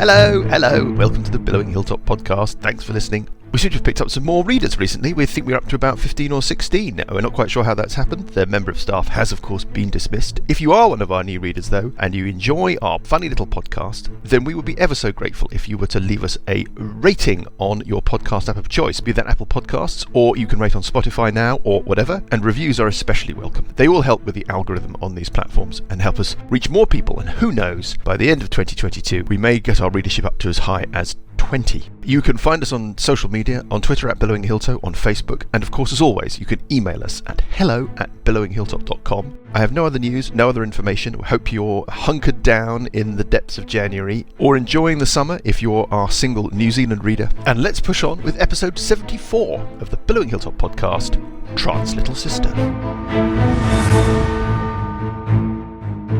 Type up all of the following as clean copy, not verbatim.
Hello. Welcome to the Billowing Hilltop podcast. Thanks for listening. We seem to have picked up some more readers recently. We think we're up to about 15 or 16 now. We're not quite sure how that's happened. Their member of staff has, of course, been dismissed. If you are one of our new readers, though, and you enjoy our funny little podcast, then we would be ever so grateful if you were to leave us a rating on your podcast app of choice, be that Apple Podcasts, or you can rate on Spotify now, or whatever, and reviews are especially welcome. They will help with the algorithm on these platforms and help us reach more people, and who knows, by the end of 2022, we may get our readership up to as high as 20. You can find us on social media, on Twitter at Billowing Hilltop, on Facebook, and of course, as always, you can email us at hello@billowinghilltop.com. I have no other news, no other information. We hope you're hunkered down in the depths of January or enjoying the summer if you're our single New Zealand reader. And let's push on with episode 74 of the Billowing Hilltop podcast, Trance Little Sister.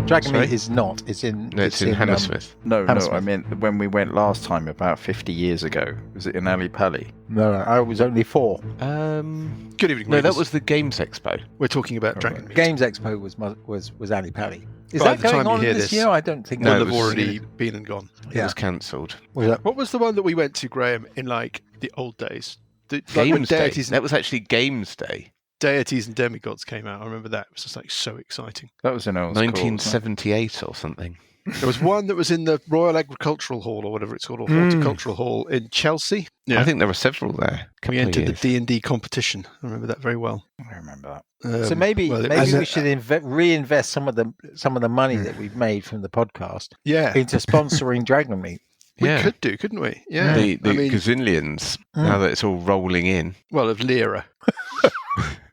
Dragonmeet is not. It's in Hammersmith. No, Hammersmith. I meant when we went last time about 50 years ago. Was it in Ali Pali? No, I was only 4. Good evening, No, readers. that was the Games Expo. We're talking about Dragonmeet. Games Expo was Ali Pali. Is By that the going time you on hear this this- year? I don't think. No, Will it have was- already been and gone. It was cancelled. Was that? What was the one that we went to, Graham, in like the old days? The Games Day. deities, That was actually Games Day. deities and demigods came out. I remember that. It was just like so exciting. That was in Earl's Court, wasn't 1978 or something. There was one that was in the Royal Agricultural Hall or whatever it's called, or Horticultural Hall in Chelsea. I think there were several there. We entered the D&D competition. I remember that very well. it? I remember that. So maybe well, it maybe was- we should reinvest some of the money that we've made from the podcast Yeah, into sponsoring Dragonmeet. we Yeah. could do, couldn't we? Yeah, The I mean, gazillions, now that it's all rolling in. well, of lira.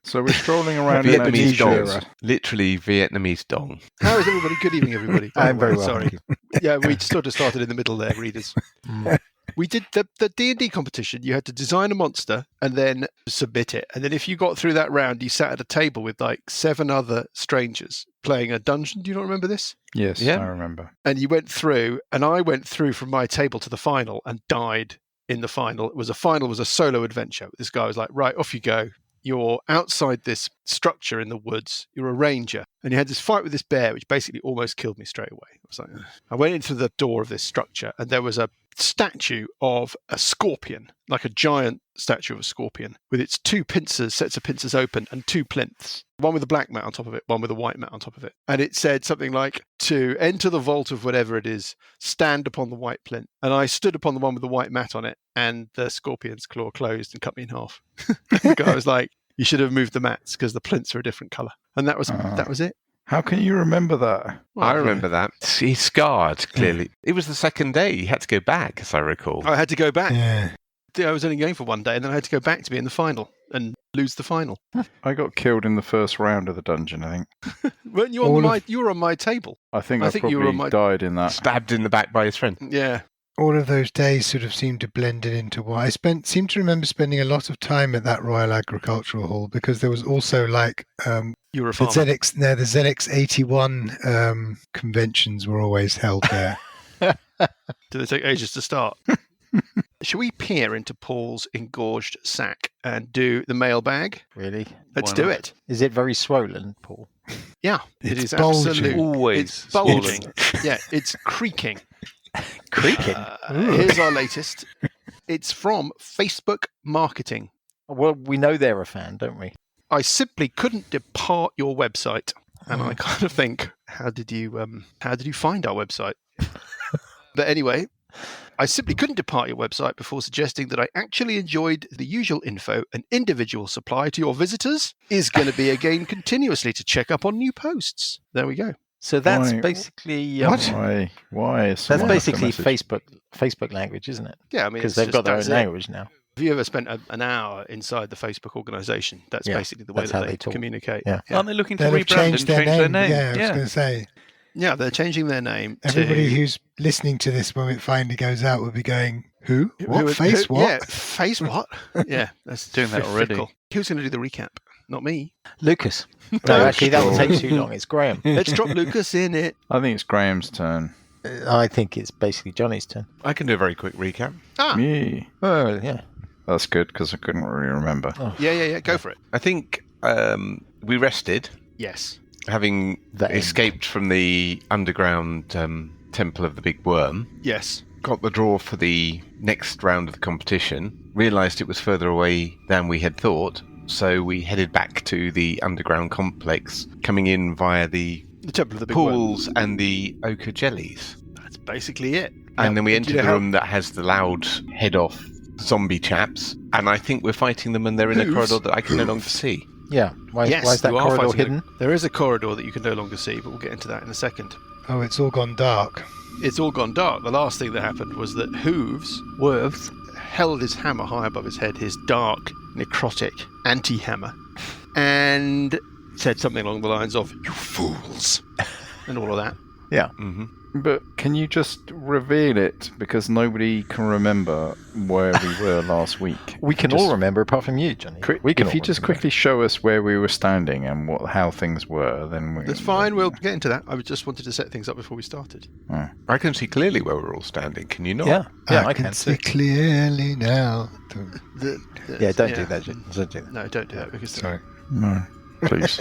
So we're strolling around in our Vietnamese t-shirts. dongs. Literally Vietnamese dong. How is everybody? Good evening, everybody. I'm very well. Sorry. Thank you. Yeah, we sort of started in the middle there, readers. We did the D&D competition. You had to design a monster and then submit it. And then if you got through that round, you sat at a table with like 7 other strangers playing a dungeon. Do you not remember this? Yes, Yeah. I remember. And you went through, and I went through from my table to the final and died in the final. It was a solo adventure. This guy was like, right, off you go. You're outside this structure in the woods. You're a ranger. And you had this fight with this bear, which basically almost killed me straight away. I was like, ugh. I went into the door of this structure, and there was a statue of a scorpion, like a giant statue of a scorpion, with its 2 sets of pincers open, and 2 plinths. One with a black mat on top of it, one with a white mat on top of it. And it said something like, to enter the vault of whatever it is, stand upon the white plinth. And I stood upon the one with the white mat on it, and the scorpion's claw closed and cut me in half. The guy was like, you should have moved the mats because the plinths are a different colour. And that was it. How can you remember that? Well, I remember that. He's scarred, clearly. It was the second day. He had to go back, as I recall. I had to go back. Yeah. I was only going for one day, and then I had to go back to be in the final and lose the final. I got killed in the first round of the dungeon, I think. Weren't you on you were on my table? I think I I think you were on probably my- died in that. Stabbed in the back by his friend. Yeah. All of those days sort of seemed to blend into one. I seem to remember spending a lot of time at that Royal Agricultural Hall because there was also like You were a the farmer. ZX 81 conventions were always held there. Did they take ages to start? Shall we peer into Paul's engorged sack and do the mailbag? Really? Let's Why do not? it. Is it very swollen, Paul? Yeah, it It's is bulging. absolutely. Always It's bulging. swollen. Yeah, it's creaking. Creaking. Here's our latest. It's from Facebook Marketing. Well, we know they're a fan, don't we? I simply couldn't depart your website, and I kind of think, how did you find our website? But anyway, I simply couldn't depart your website before suggesting that I actually enjoyed the usual info and individual supply to your visitors is going to be again continuously to check up on new posts. There we go. So that's Why- basically Why is that's someone left a basically message? Facebook language, isn't it? Yeah, I mean, Because it's they've just- got their own that's it. language now. Have you ever spent an hour inside the Facebook organization? That's Yeah, basically the way that's that how they they talk. communicate. Yeah. Aren't they looking to They'll have rebrand changed and their change their name. name? Yeah, I was going to say. Yeah, they're changing their name Everybody to... who's listening to this when it finally goes out will be going, who? What? Who- Face who- what? Yeah, face what? Yeah, that's Doing that already. fickle. Who's going to do the recap? Not me. Lucas. No, actually, that would take too long. It's Graham. Let's drop Lucas in it. I think it's Graham's turn. I think it's basically Johnny's turn. I can do a very quick recap. Ah, Me. Oh, yeah. That's good because I couldn't really remember. yeah. Go for it. I think we rested, Yes. having The end. escaped from the underground temple of the Big Worm. Yes. got the draw for the next round of the competition, realised it was further away than we had thought, so we headed back to the underground complex, coming in via the Temple of the Big Worm. pools and the ochre jellies. That's basically it. And then we And do entered you the know room that has the loud head-off zombie chaps, and I think we're fighting them, and they're in a Hooves? corridor that I can no longer see. Yeah. Why Yes, is that you are corridor fighting hidden? There is a corridor that you can no longer see, but we'll get into that in a second. Oh, it's all gone dark. It's all gone dark. The last thing that happened was that Hooves held his hammer high above his head, his dark, necrotic anti-hammer, and said something along the lines of, "You fools," and all of that. Yeah. Mm-hmm. But can you just reveal it? Because nobody can remember where we were last week. We can all remember, apart from you, Johnny. We can If you all just remember. quickly show us where we were standing and how things were, then we... That's fine, we'll get into that. I just wanted to set things up before we started. I can see clearly where we're all standing. Can you not? Yeah, I can can see see. clearly now. Yeah, don't do that. Don't do that. No, don't do that. Because Sorry. No, please.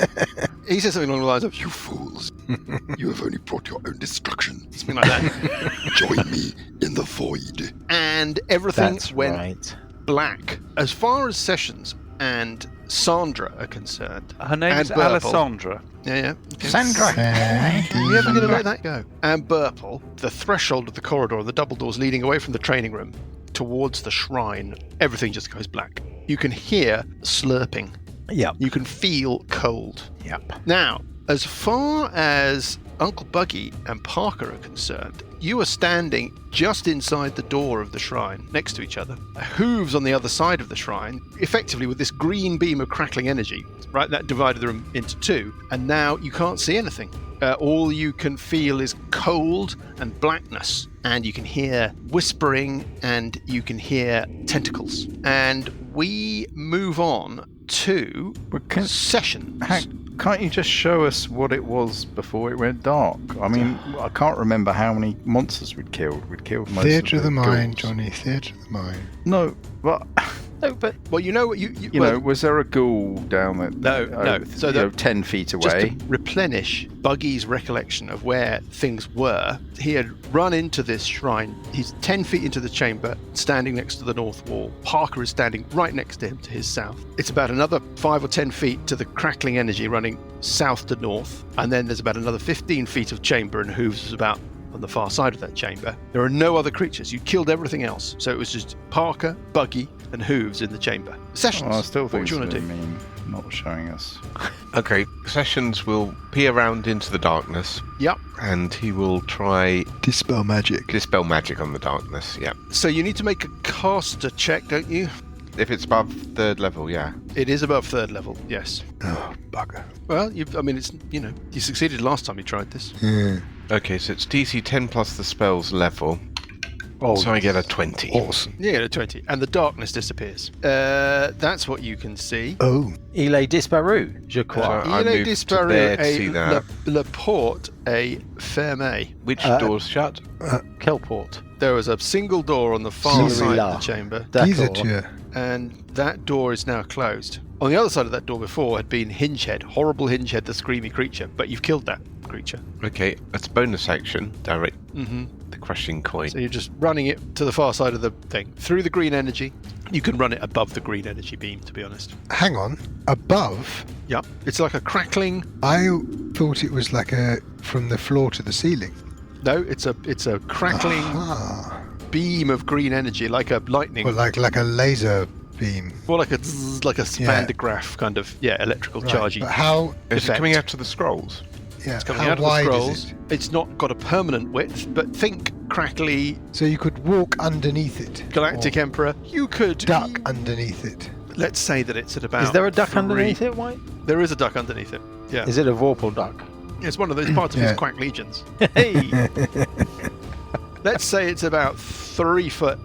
he said something along the lines of, "You fools, you have only brought your own destruction." Something like that. "Join me in the void." And everything That's went right. black. As far as Sessions and Sandra are concerned. Her name's And Burple. Alessandra. Yeah. Okay. Sandra! Are you ever going to let that go? And Burple, the threshold of the corridor, the double doors leading away from the training room towards the shrine, everything just goes black. You can hear slurping. Yep. You can feel cold. Yep. Now, as far as Uncle Buggy and Parker are concerned, you are standing just inside the door of the shrine, next to each other. Hooves on the other side of the shrine, effectively with this green beam of crackling energy, right? That divided the room into two, and now you can't see anything. All you can feel is cold and blackness, and you can hear whispering, and you can hear tentacles. And we move on to Sessions. Can't you just show us what it was before it went dark? I mean, I can't remember how many monsters we'd killed. We'd killed most Theatre of the mind, ghouls. Johnny. Theatre of the mind. No, but... No, but Well, you know what you know, was there a ghoul down there? No. So 10 feet just away. to replenish Buggy's recollection of where things were, he had run into this shrine. He's 10 feet into the chamber, standing next to the north wall. Parker is standing right next to him to his south. It's about another 5 or 10 feet to the crackling energy running south to north, and then there's about another 15 feet of chamber, and Hooves is about on the far side of that chamber. There are no other creatures. You killed everything else. So it was just Parker, Buggy, and Hooves in the chamber. Sessions, Well, I still what think do you want it's to a do? bit mean not showing us. Okay, Sessions will peer around into the darkness, Yep. and he will try Dispel magic. dispel magic on the darkness. Yeah, So you need to make a caster check, don't you? if it's above 3rd level, yeah. It is above 3rd level, yes. Oh, bugger. Well, you succeeded last time you tried this. Yeah. Okay, so it's DC 10 plus the spell's level. So I get a 20. Awesome. You get a 20, and the darkness disappears. That's what you can see. Oh. Il est disparu, je crois. So I Il est moved to disparu there to et see that. le porte est fermé. Which door's shut? Kelport. There was a single door on the far side of Celui-là. the chamber, Gizature. and that door is now closed. On the other side of that door before had been Hingehead, horrible Hingehead, the screamy creature, but you've killed that creature. Okay, that's bonus action. Direct Mm-hmm. the crushing coin. So you're just running it to the far side of the thing. Through the green energy. You can run it above the green energy beam, to be honest. Hang on. Above, Yep. It's like a crackling. I thought it was like from the floor to the ceiling. No, it's a crackling Ah. beam of green energy, like a lightning. Well, like a laser beam. More like a zzz, like a Van de Graaff kind of electrical Right. chargey. But how? Is it effect. coming out of the scrolls? Yeah. It's coming how out of the wide scrolls. is it? It's not got a permanent width, but think crackly So you could walk underneath it. Galactic or Emperor. You could duck underneath it. Let's say that it's at about. Is there a duck 3. underneath it, White? There is a duck underneath it. Yeah, Is it a Vorpal duck? it's one of those parts of Yeah. his quack legions. Hey! Let's say it's about 3 foot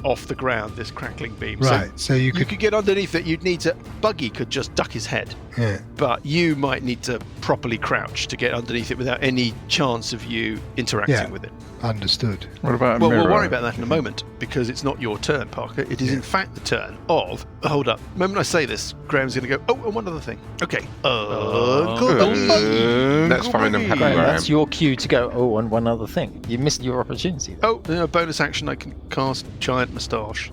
off the ground. This crackling beam. Right. So you You could. could get underneath it. You'd need to. Buggy could just duck his head. Yeah. but you might need to properly crouch to get underneath it without any chance of you interacting Yeah. with it. Understood. What about a Well, mirror? we'll worry about that in a moment, because it's not your turn, Parker. It is in fact the turn of... Hold up. The moment I say this, Graham's going to go, oh, and one other thing. Okay. Uncle Buggy. That's fine, I'm happy Graham, where I that's am. your cue to go, oh, and one other thing. You missed your opportunity. Oh, bonus action, I can cast Giant Moustache.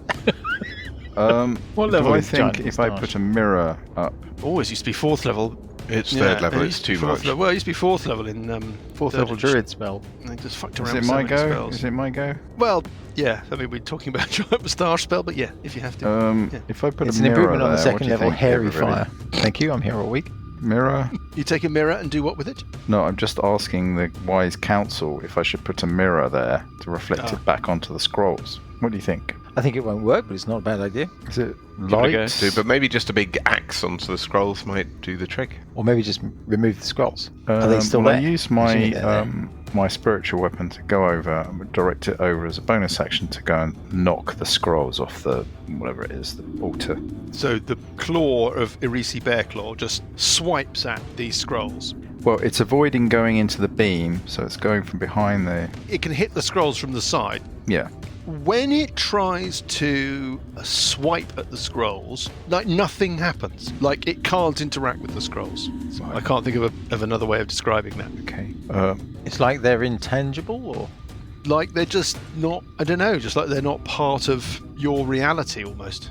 What do level I is think Giant if I Moustache? put a mirror up? Oh, it used to be 4th level. It's Yeah, third level, it it's used to be too fourth much. level. Well, it used to be 4th level in 4th Third level druid spell. I just fucked Is around it with so my many go? spells. Is it my go? Well, yeah, I mean, we're talking about Giant Moustache spell, but yeah, if you have to. Yeah. If I put It's a an mirror improvement on the there, what second do you level, think, hairy everybody? fire. Thank you, I'm here all week. Mirror? You take a mirror and do what with it? No, I'm just asking the wise counsel if I should put a mirror there to reflect it back onto the scrolls. What do you think? I think it won't work, but it's not a bad idea. Is it it a go. light? But maybe just a big axe onto the scrolls might do the trick. Or maybe just remove the scrolls. Are they still well, there? I use Assuming they're there. my spiritual weapon to go over and direct it over as a bonus action to go and knock the scrolls off the whatever it is, the altar. So the claw of Irisi Bearclaw just swipes at these scrolls. Well, it's avoiding going into the beam, so it's going from behind the. It can hit the scrolls from the side. Yeah. When it tries to swipe at the scrolls, like nothing happens. Like it can't interact with the scrolls. I can't think of another way of describing that. Okay. It's like they're intangible, or Like they're just not, I don't know, just like they're not part of your reality almost.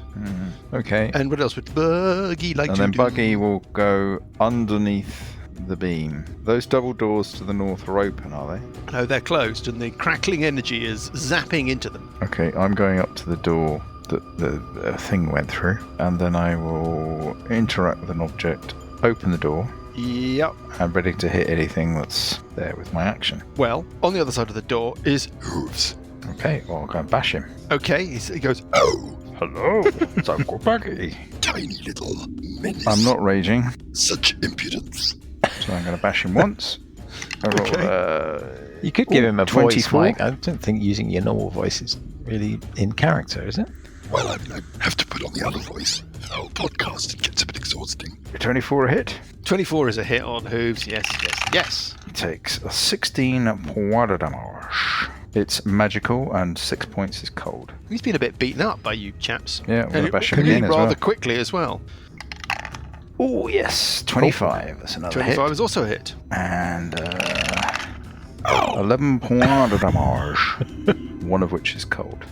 Okay. And what else would Buggy like And to then do? Buggy will go underneath the beam. Those double doors to the north are open, are they? No, they're closed and the crackling energy is zapping into them. Okay, I'm going up to the door that the thing went through, and then I will interact with an object, open the door, Yep. and ready to hit anything that's there with my action. Well, on the other side of the door is Hooves. Okay, well, I'll go and bash him. Okay, he goes, Hello, it's Uncle Buggy. Tiny little menace. I'm not raging, Such impudence. so I'm going to bash him once. I roll, you could give him a voice, 24. Mike. I don't think using your normal voice is really in character, is it? Well, I have to put on the other voice. Our podcast, it gets a bit exhausting. 24 a hit. 24 is a hit on Hooves. Yes, yes, yes. He takes a 16 point of damage. It's magical, and 6 points is cold. He's been a bit beaten up by you chaps. Yeah, I'm going to bash him Really again as rather well. quickly as well. Oh, yes, 25. That's another 25 hit. is also a hit. And 11 point of damage. One of which is cold.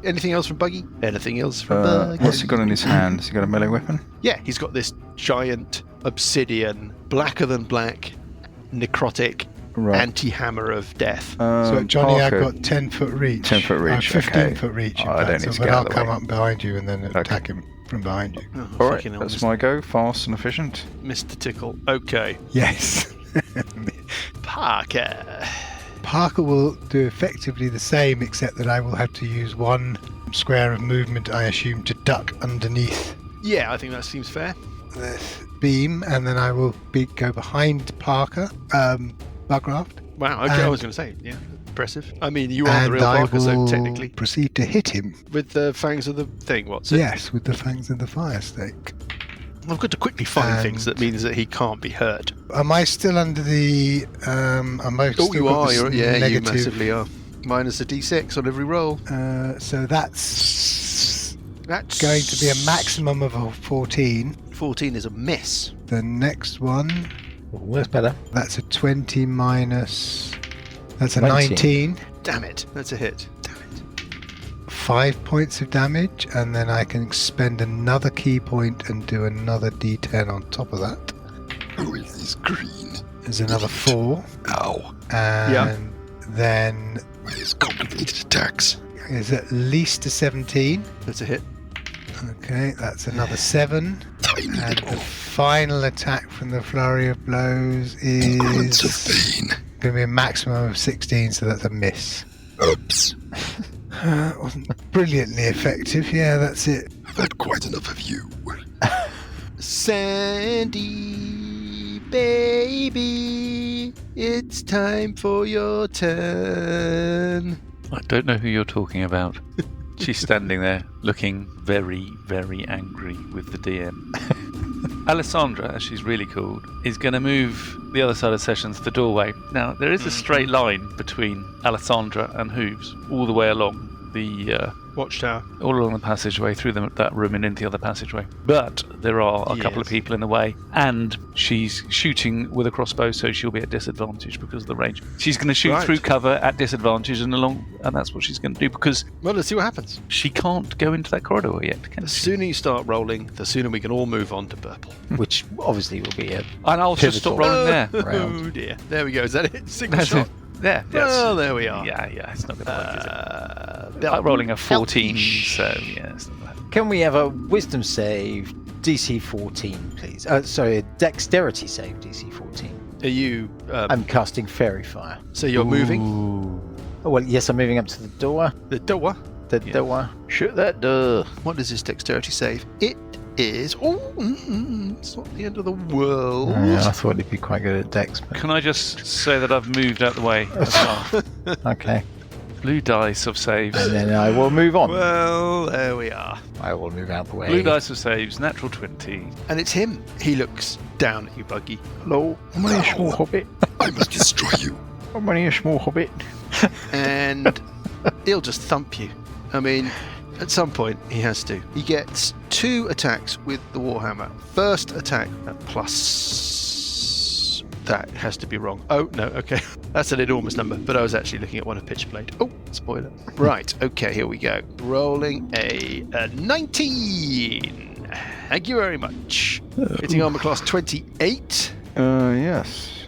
Anything else from Buggy? Anything else from Buggy? What's he got in his hand? Has he got a melee weapon? Yeah, he's got this giant obsidian, blacker than black, necrotic Right. anti-hammer of death. So, Johnny, Parker, I've got 10-foot reach. 10-foot reach, 15 okay. foot reach. in Oh, I don't fact, need to but get out I'll of the come way. up behind you and then attack him from behind you. Oh, All right, fucking hell, that's my go. Fast and efficient. Mr. Tickle. Okay. Yes. Parker. Parker will do effectively the same, except that I will have to use one square of movement, I assume, to duck underneath Yeah, I think that seems fair. this beam, and then I will go behind Parker, Bugraft, Wow, okay, I And- was going to say, yeah, impressive. I mean, you are the and real I Parker, so will technically. proceed to hit him. With the fangs of the thing, what's it? Yes, with the fangs of the fire stake. I've got to quickly find And- things that means that he can't be hurt. Am I still under the? Am I Oh, still you got are. this Yeah, negative? you massively are. Minus a d6 on every roll. So that's That's going to be a maximum of a 14. 14 is a miss. The next one, Oh, that's better. that's a 20 minus. That's a 19. 19. Damn it, that's a hit. Damn it. 5 points of damage, and then I can spend another key point and do another d10 on top of that. Who is this green? There's another 4. Ow. And then With his complicated attacks. is at least a 17. That's a hit. Okay, that's another 7. Tiny And the little final attack from the flurry of blows points of is pain. going to be a maximum of 16, so that's a miss. Oops. Wasn't brilliantly effective. Yeah, that's it. I've had quite enough of you. Sandy, baby, it's time for your turn. I don't know who you're talking about. She's standing there looking very, very angry with the DM. Alessandra, as she's really called, is going to move the other side of Sessions to the doorway. Now, there is a straight line between Alessandra and Hooves all the way along the Watchtower. all along the passageway through that room and into the other passageway. But there are a couple of people in the way, and she's shooting with a crossbow, so she'll be at disadvantage because of the range. She's going to shoot through cover at disadvantage and that's what she's going to do because Well, let's see what happens. she can't go into that corridor yet, can The she? sooner you start rolling, the sooner we can all move on to purple. Which obviously will be a And I'll just stop rolling there. Oh dear. There we go. Is that it? Single shot. There. Well, there we are. Yeah. It's not going to work, is it? Belt- Rolling a 14, Beltish. so yeah, it's not bad. Can we have a wisdom save DC 14, please? Sorry, a dexterity save DC 14. Are you? I'm casting Fairy Fire. So you're moving Oh, well, yes, I'm moving up to the door. the door. The door. Shut that door. What is this dexterity save? It is. It's not the end of the world. Yeah, I thought it'd be quite good at dex. But... Can I just say that I've moved out the way as well? Okay. Blue dice of saves. And then I will move on. Well, there we are. I will move out the way. Blue dice of saves, natural 20. And it's him. He looks down at you, Buggy. Hello. I'm only a small hobbit. I must destroy you. I'm only a small hobbit. And he'll just thump you. I mean, at some point he has to. He gets 2 attacks with the Warhammer. First attack plus... That has to be wrong. Oh, no, okay. That's an enormous number, but I was actually looking at one of Pitchblade. Oh, spoiler. Right, okay, here we go. Rolling a 19. Thank you very much. Hitting armor class 28. Yes.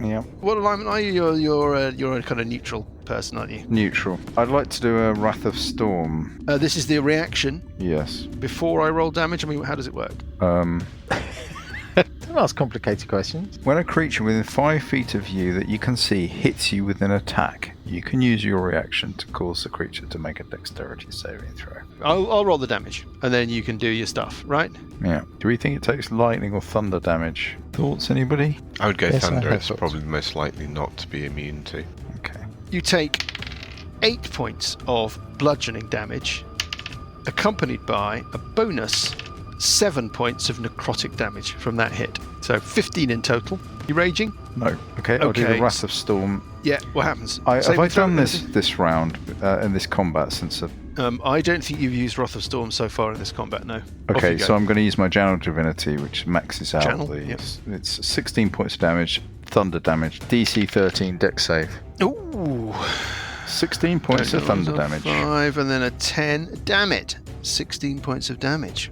Yeah. What alignment are you? You're a kind of neutral person, aren't you? Neutral. I'd like to do a Wrath of Storm. This is the reaction Yes. before I roll damage. I mean, how does it work? Don't ask complicated questions. When a creature within 5 feet of you that you can see hits you with an attack, you can use your reaction to cause the creature to make a dexterity saving throw. I'll roll the damage, and then you can do your stuff, right? Yeah. Do we think it takes lightning or thunder damage? Thoughts, anybody? I would go Yes, I thunder. have It's thoughts. probably most likely not to be immune to. Okay. You take 8 points of bludgeoning damage, accompanied by a bonus 7 points of necrotic damage from that hit. So 15 in total. You raging? No. Okay, I'll do Okay. the Wrath of Storm. Yeah. What happens? Have Saving I throw? done this round in this combat since I've... I don't think you've used Wrath of Storm so far in this combat. No. Off Okay, you go. so I'm going to use my Channel Divinity, which maxes out Channel, the... yep. It's 16 points of damage, thunder damage, DC 13 dex save. Ooh. 16 points of thunder damage. 5 and then a 10. Damn it. 16 points of damage.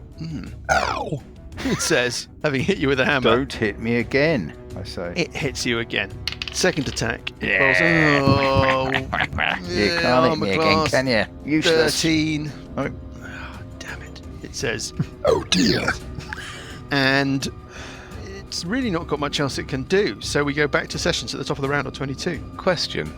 Ow. It says, having hit you with a hammer, Don't hit me again, I say. it hits you again. Second attack. It rolls. You can't hit armor me again, class can you? Useless. 13. Oh. Oh, damn it. It says, Oh dear. and it's really not got much else it can do. So we go back to Sessions at the top of the round on 22. Question.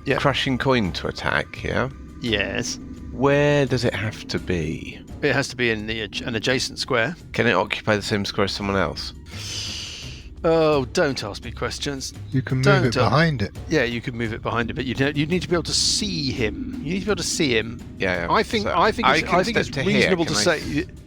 Yeah. Crushing coin to attack, yeah? Yes. Where does it have to be? It has to be in an adjacent square. Can it occupy the same square as someone else? Oh, don't ask me questions. You can move Don't it behind it. Yeah, you can move it behind it, but you need to be able to see him. You need to be able to see him. Yeah. I think so I think can it's step to here. reasonable to Can say.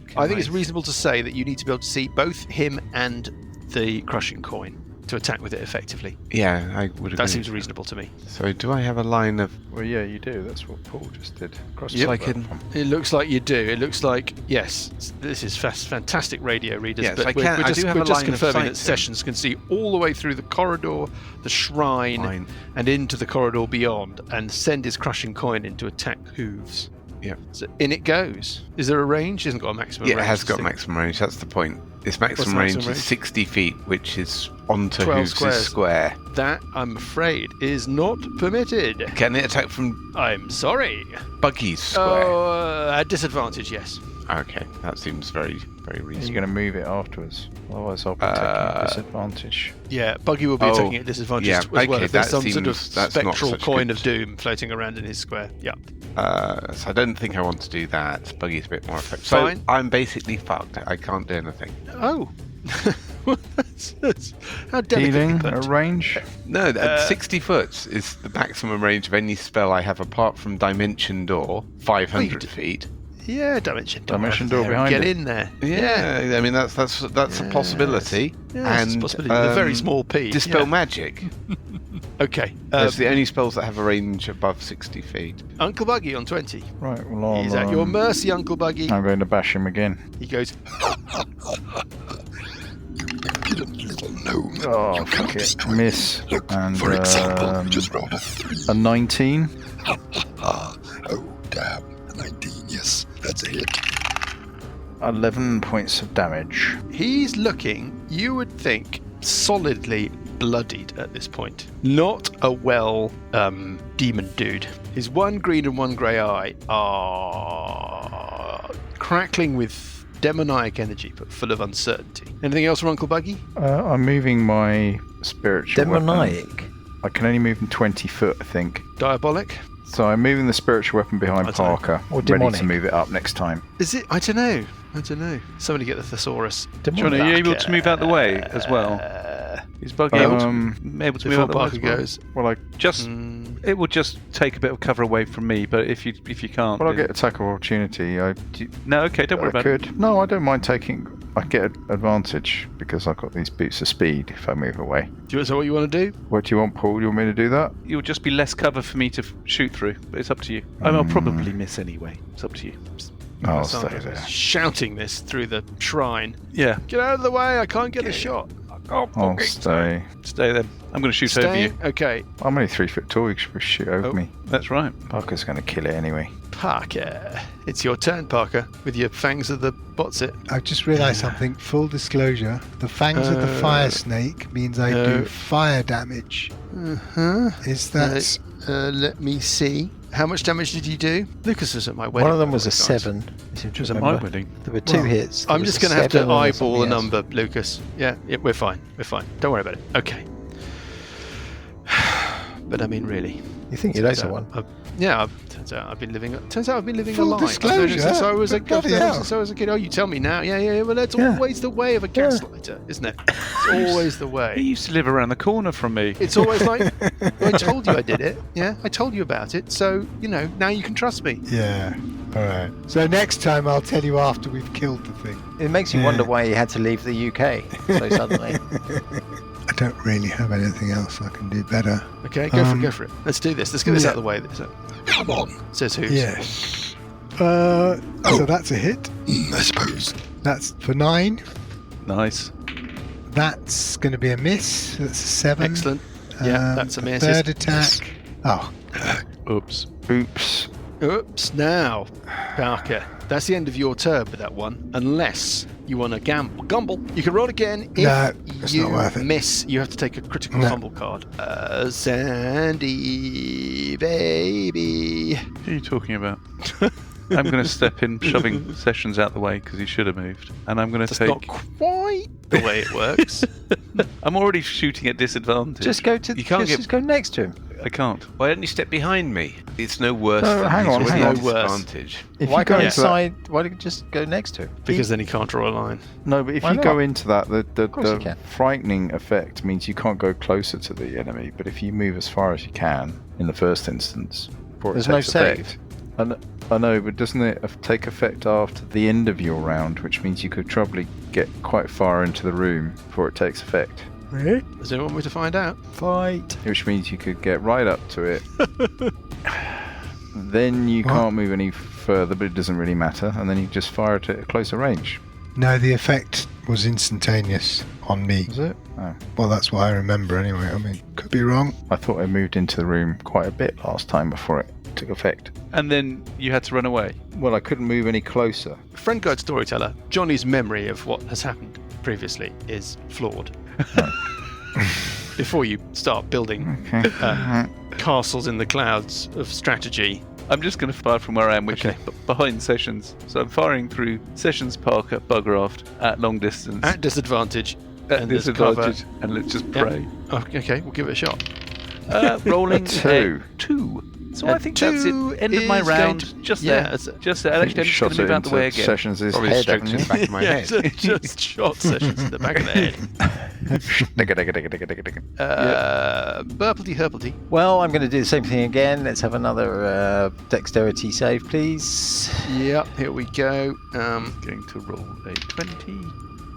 can I think it's reasonable to say that you need to be able to see both him and the crushing coin to attack with it effectively. Yeah, I would agree. That seems reasonable to me. So do I have a line of... Well, yeah, you do. That's what Paul just did. Cross Yep. So I can... It looks like you do. It looks like, yes, this is fantastic radio readers, Yes, but I we're can- I just, do have we're a just line of confirming sight that then. Sessions can see all the way through the corridor, the shrine, Fine. and into the corridor beyond, and send his crushing coin in to attack Hooves. Yeah. So in it goes. Is there a range? It hasn't got a maximum range. Yeah, it has does got maximum range. That's the point. Its What's maximum the range maximum is range? 60 feet, which is onto 12 Hooves' squares. square. That, I'm afraid, is not permitted. Can it attack from I'm sorry. Buggy's square? Oh, at disadvantage, yes. Okay, that seems very, very You're reasonable. going to move it afterwards. Otherwise, I'll be taking a disadvantage. Yeah, Buggy will be Oh, attacking at disadvantage yeah, as well. okay, If there's that some sort of seems- that's not spectral such coin good- of doom floating around in his square. Yeah. So I don't think I want to do that. Buggy's a bit more effective. Fine. So I'm basically fucked. I can't do anything. Oh. How delicately Healing put. at range. No, 60 foot is the maximum range of any spell I have apart from Dimension Door, 500 feet. Yeah, Dimension Door. Dimension over Door there, behind get it. in there. Yeah, I mean that's a possibility. Yeah, it's a possibility. With a very small P. Dispel yeah. Magic. Okay. Those are the only spells that have a range above 60 feet. Uncle Buggy on 20. Right, well, He's at your mercy, Uncle Buggy. I'm going to bash him again. He goes, Little gnome. Oh, You fuck cannot it. destroy Miss. them. Look, And, for example, you just rolled a 3. A 19. Oh, damn. A 19, yes. That's a hit. 11 points of damage. he's looking, you would think, solidly bloodied at this point. Not a demon dude. His one green and one grey eye are crackling with demoniac energy, but full of uncertainty. Anything else from Uncle Buggy? I'm moving my spiritual weapon. Demoniac. I can only move them 20 foot, I think. Diabolic? So I'm moving the spiritual weapon behind I don't know. Parker, Or ready demonic. to move it up next time. Is it? I don't know. Somebody get the thesaurus. John, are you able to move out the way as well? Is Buggy able to move out Before the way Parker as well? goes. Well, I Just it will just take a bit of cover away from me, but if you can't, Well, I then- get attack of opportunity. no, okay, don't worry about it. could. No, I don't mind taking. I get an advantage because I've got these boots of speed if I move away. Is that what you want to do? What do you want, Paul? You want me to do that? You'll just be less cover for me to shoot through, but it's up to you. I'll probably miss anyway. It's up to you. I'll stay Alessandro there. shouting this through the shrine. Yeah, Get out of the way, I can't get a shot. I'll stay. stay then. I'm going to shoot over you. Okay. I'm only 3 foot tall. You should shoot over Oh. me. That's right. Parker's going to kill it anyway. Parker. It's your turn, Parker, with your fangs of the Botsit. I've just realised something. Full disclosure: the fangs of the fire snake means I do fire damage. Uh-huh. Is that Let me see. How much damage did you do? Lucas was at my wedding. One of them was a guys. 7. I seem to Was it my remember. wedding? There were 2 hits. There I'm was just a going to have to 7 and eyeball a something else. number, Lucas. Yeah, we're fine. Don't worry about it. Okay. But I mean, really. You think you'd later one? Turns out I've been living a Full lie. disclosure, Since I was a bloody hell. since I was a kid. Oh, you tell me now. Yeah. Well, that's always the way of a gaslighter, isn't it? It's always the He way. used to live around the corner from me. It's always like, I told you I did it. Yeah, I told you about it. So now you can trust me. Yeah. All right. So next time I'll tell you after we've killed the thing. It makes you Yeah. wonder why he had to leave the UK so suddenly. I don't really have anything else I can do better. Okay, go for it. Let's do this. Let's get this out of the way. Come on. Says Hooves. Yes. So that's a hit. I suppose. That's for 9. Nice. That's going to be a miss. That's a 7. Excellent. Yeah, that's a miss. Third attack. Oh, Oops. Oops. Oops. Now, Parker, that's the end of your turn with that one. Unless you want to gamble. You can roll again. If No, it's you not worth it. miss, you have to take a critical No. fumble card. Sandy, baby. What are you talking about? I'm going to step in, shoving Sessions out the way because he should have moved, and I'm going to That's take. not quite the way it works. I'm already shooting at disadvantage. Just go to. You can't just go next to him. I can't. Why don't you step behind me? It's no worse No, than hang he's on, already hang at on. No worse. disadvantage. If Why you go go into that, inside? Why don't you just go next to him? Because then he can't draw a line. no, but if Why you go not? into that, course you the can. frightening effect means you can't go closer to the enemy. But if you move as far as you can in the first instance, before it There's no takes save. effect, I know, but doesn't it take effect after the end of your round, which means you could probably get quite far into the room before it takes effect. Does anyone want me to find out? Fight. Which means you could get right up to it. Then you can't move any further, but it doesn't really matter. And then you just fire it at a closer range. no, the effect was instantaneous on me. Is it? Oh. Well, that's what I remember anyway. I mean, could be wrong. I thought I moved into the room quite a bit last time before it took effect. And then you had to run away. Well, I couldn't move any closer. Friend Guide Storyteller, Johnny's memory of what has happened previously is flawed. Before you start building Okay. castles in the clouds of strategy. I'm just going to fire from where I am, which Okay. is behind Sessions. So I'm firing through Sessions, Parker, Bugraft at long distance. At disadvantage. At and there's cover. disadvantage. And let's just Yep. pray. Oh, okay, we'll give it a shot. Rolling Two. a 2. So A I think that's it. 2 End of my is going round. to- Just yeah, there. it's- Just there. And actually, I'm just going to move out the way again. Sessions' Probably head, straight to haven't the you? back of my yeah, head. just shot Sessions in the back of the head. Burpledy Herpledy. Well, I'm going to do the same thing again. Let's have another dexterity save, please. Yep, here we go. Going to roll a 20.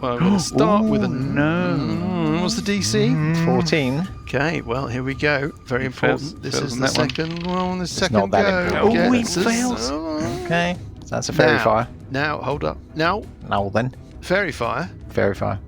Well, I'm going to start with a... no. What's the DC? 14. Okay, well, here we go. Very He important. fails- This fails is on the that one. second one. The It's second not that go. important. Oh, he Gets us- fails. Okay, so that's a fairy fire. Now, hold up. Now, Now then, Fairy Fire. fairy fire.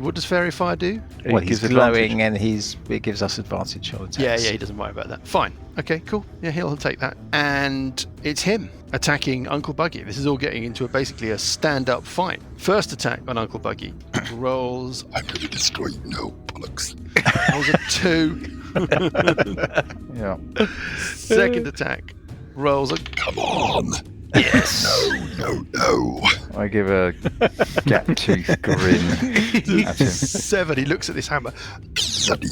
What does Fairy Fire do? Well, It he's gives glowing and it gives us advantage on attacks. Yeah, he doesn't worry about that. Fine. Okay, cool. Yeah, he'll take that. And it's him attacking Uncle Buggy. This is all getting into basically a stand-up fight. First attack on Uncle Buggy. Rolls I'm going to destroy you now, bollocks. rolls a 2. Yeah. Second attack. Rolls a... Come on. Yes! No. I give a gap-toothed grin at him. 7. He looks at this hammer. Bloody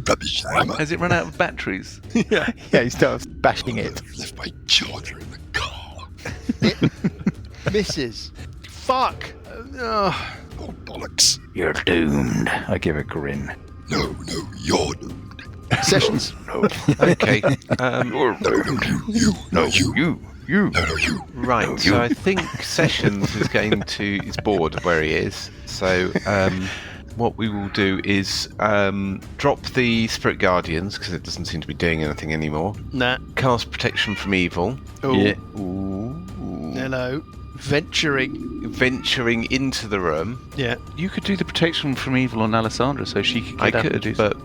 rubbish hammer. Has it run out of batteries? Yeah. Yeah, he starts bashing it. I've left my charger in the car. Misses. Fuck! Oh, bollocks. You're doomed. I give a grin. No, you're doomed. Sessions. Okay. No, you. You. No, you. Right. So I think Sessions is bored of where he is. So what we will do is drop the Spirit Guardians because it doesn't seem to be doing anything anymore. Nah. Cast Protection from Evil. Oh. Yeah. Hello. Venturing. Venturing into the room. Yeah. You could do the protection from evil on Alessandra so she could I get out and could, do but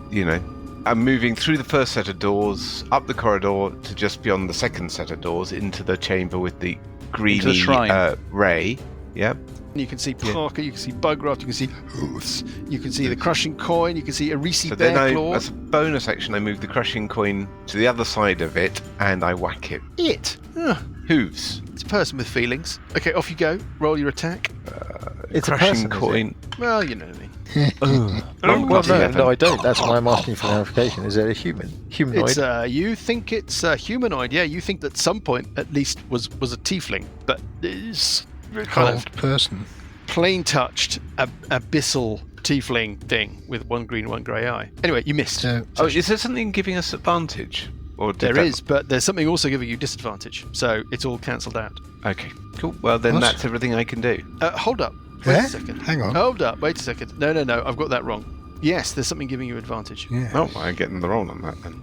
I'm moving through the first set of doors, up the corridor to just beyond the second set of doors into the chamber with the greeny shrine. ray. Yep. You can see Parker, you can see Bugraft, you can see Hooves, you can see the Crushing Coin, you can see Arisi So then Bearclaw. as a bonus action, I move the crushing coin to the other side of it and I whack him. It. Hooves. It's a person with feelings. Okay, off you go. Roll your attack. It's a Crushing person, is it? coin. Well, you know what I mean. Well, no, 11. no, I don't. That's why I'm asking for clarification. Is it a humanoid? It's you think it's humanoid, yeah. You think that at some point at least was a tiefling, but it's kind of Halved person. plain touched abyssal tiefling thing with one green, one grey eye. Anyway, you missed. So, Oh, is there something giving us advantage? Or did There that- is, but there's something also giving you disadvantage, so it's all cancelled out. Okay, cool. Well, then What? that's everything I can do. Hold up. Wait Eh? a second. Hang on. Hold up. Wait a second. No. I've got that wrong. Yes, there's something giving you advantage. yeah. Oh, I'm getting the roll on that then.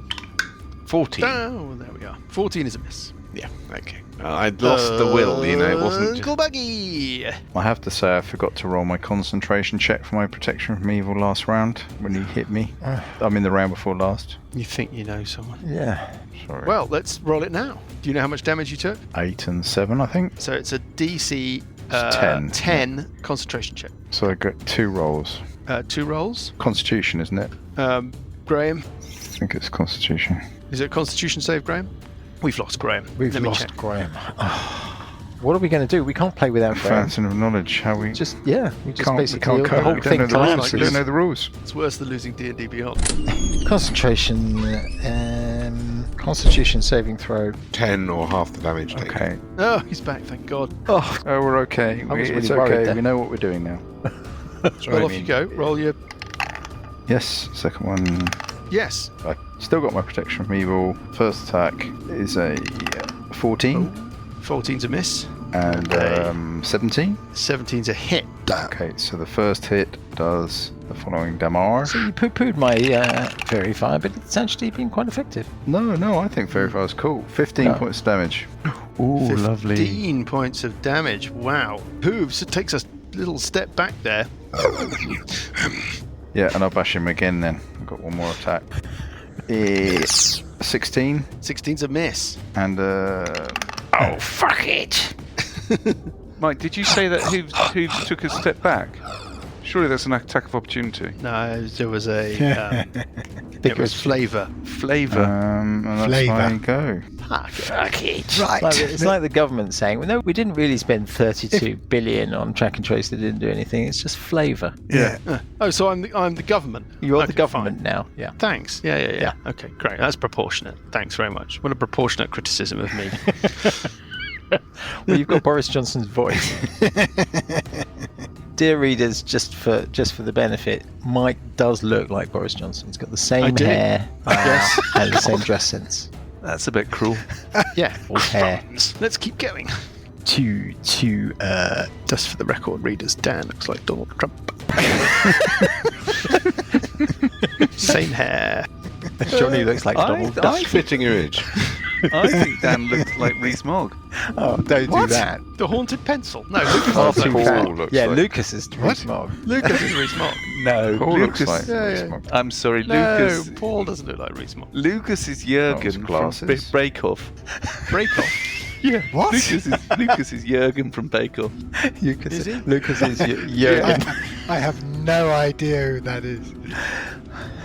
14. Oh, there we are. 14 is a miss. Yeah, okay. I'd lost the will, it wasn't Uncle Buggy! I have to say I forgot to roll my concentration check for my protection from evil last round when he hit me. I mean the round before last. You think you know someone. Yeah. Sorry. Well, let's roll it now. Do you know how much damage you took? 8 and 7, I think. So it's a DC 10. 10 concentration check. So I got 2 rolls. 2 rolls. Constitution, isn't it? Graham, I think it's Constitution. is it a Constitution save, Graham? We've lost Graham. We've Let me lost check. Graham. What are we going to do? We can't play without Graham. Fountain of knowledge. How we We just basically can't the cope. whole We thing don't know the rules. collapses. We don't know the rules. It's worse than losing D&D Beyond. Concentration, Constitution saving throw. 10 or half the damage taken. Okay. Oh, he's back, thank God. Oh, Oh, we're okay. I was It's really worried okay. there. We know what we're doing now. Well, off you go. Roll your... Yes, second one. Yes. I still got my protection from evil. First attack is a 14 14's a miss. and 17. 17's a hit. Okay, so the first hit does the following damage. so you poo-pooed my fairy fire, but it's actually been quite effective. No, I think Fairy Fire is cool. 15 No. points damage. Ooh, 15 points of damage. Wow. Hooves, it takes a little step back there. Yeah, and I'll bash him again then. I've got one more attack. It's 16 16's a miss. and Oh, fuck it! Mike, did you say that Hooves took a step back? Surely that's an attack of opportunity. No, there was a... it was flavour. Flavour. and that's Flavour. where you go. Fuck it! Right. It's like the government saying, well, no, we didn't really spend 32 billion on track and trace that didn't do anything. It's just flavour. Yeah. Oh, so I'm the government. You're Okay, the government fine. now. Yeah. Thanks. Yeah. Okay, great. That's proportionate. Thanks very much. What a proportionate criticism of me. Well, you've got Boris Johnson's voice. dear readers, just for the benefit, Mike does look like Boris Johnson. He's got the same do. hair, Yes. and the same dress sense. That's a bit cruel. Yeah. All hair. Let's keep going. Just for the record, readers, Dan looks like Donald Trump. Same hair. Johnny looks like Donald Duck. That's fitting image. I think Dan looks like Rees-Mogg. Oh, don't do that. The haunted pencil. No, Lucas Oh, looks like too Rees-Mogg. fat. Paul looks Yeah, like- Lucas is Rees-Mogg. Lucas is Rees-Mogg. No, Paul looks Lucas. like Yeah, yeah. Rees-Mogg. I'm sorry, No, Lucas. Paul doesn't look like Rees-Mogg. Lucas is his Jurgen from glasses. Bake Off. Break off. Yeah. What? Lucas is Jurgen from Bake Off. Is he? Lucas is Jurgen. I have no idea who that is.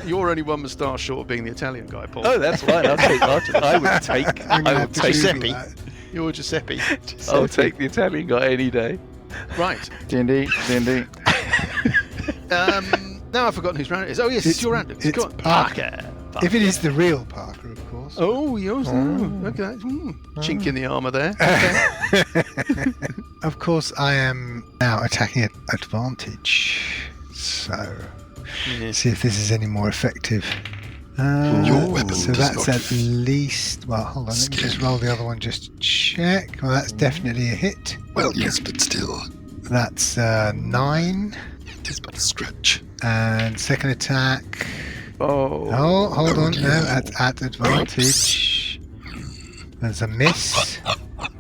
You're only one moustache short of being the Italian guy, Paul. Oh, that's fine. I would take. I'm gonna I have would to take. Google Giuseppe. that. You're Giuseppe. I'll take the Italian guy any day. Right. D&D. Now I've forgotten whose round it is. Oh, yes, it's your round. Lucas. it's Go on. Parker. If it is the real Parker, of course. Oh, yours. Look at that. Chink in the armour there. Of course, I am now attacking at advantage. So, see if this is any more effective. Your weapon so does that's not at least. Well, hold on. Let me just roll the other one just to check. Well, that's definitely a hit. Well, yes, but still, That's 9. it is but a scratch. And second attack. Oh. Oh, hold on. No, at advantage. There's a miss.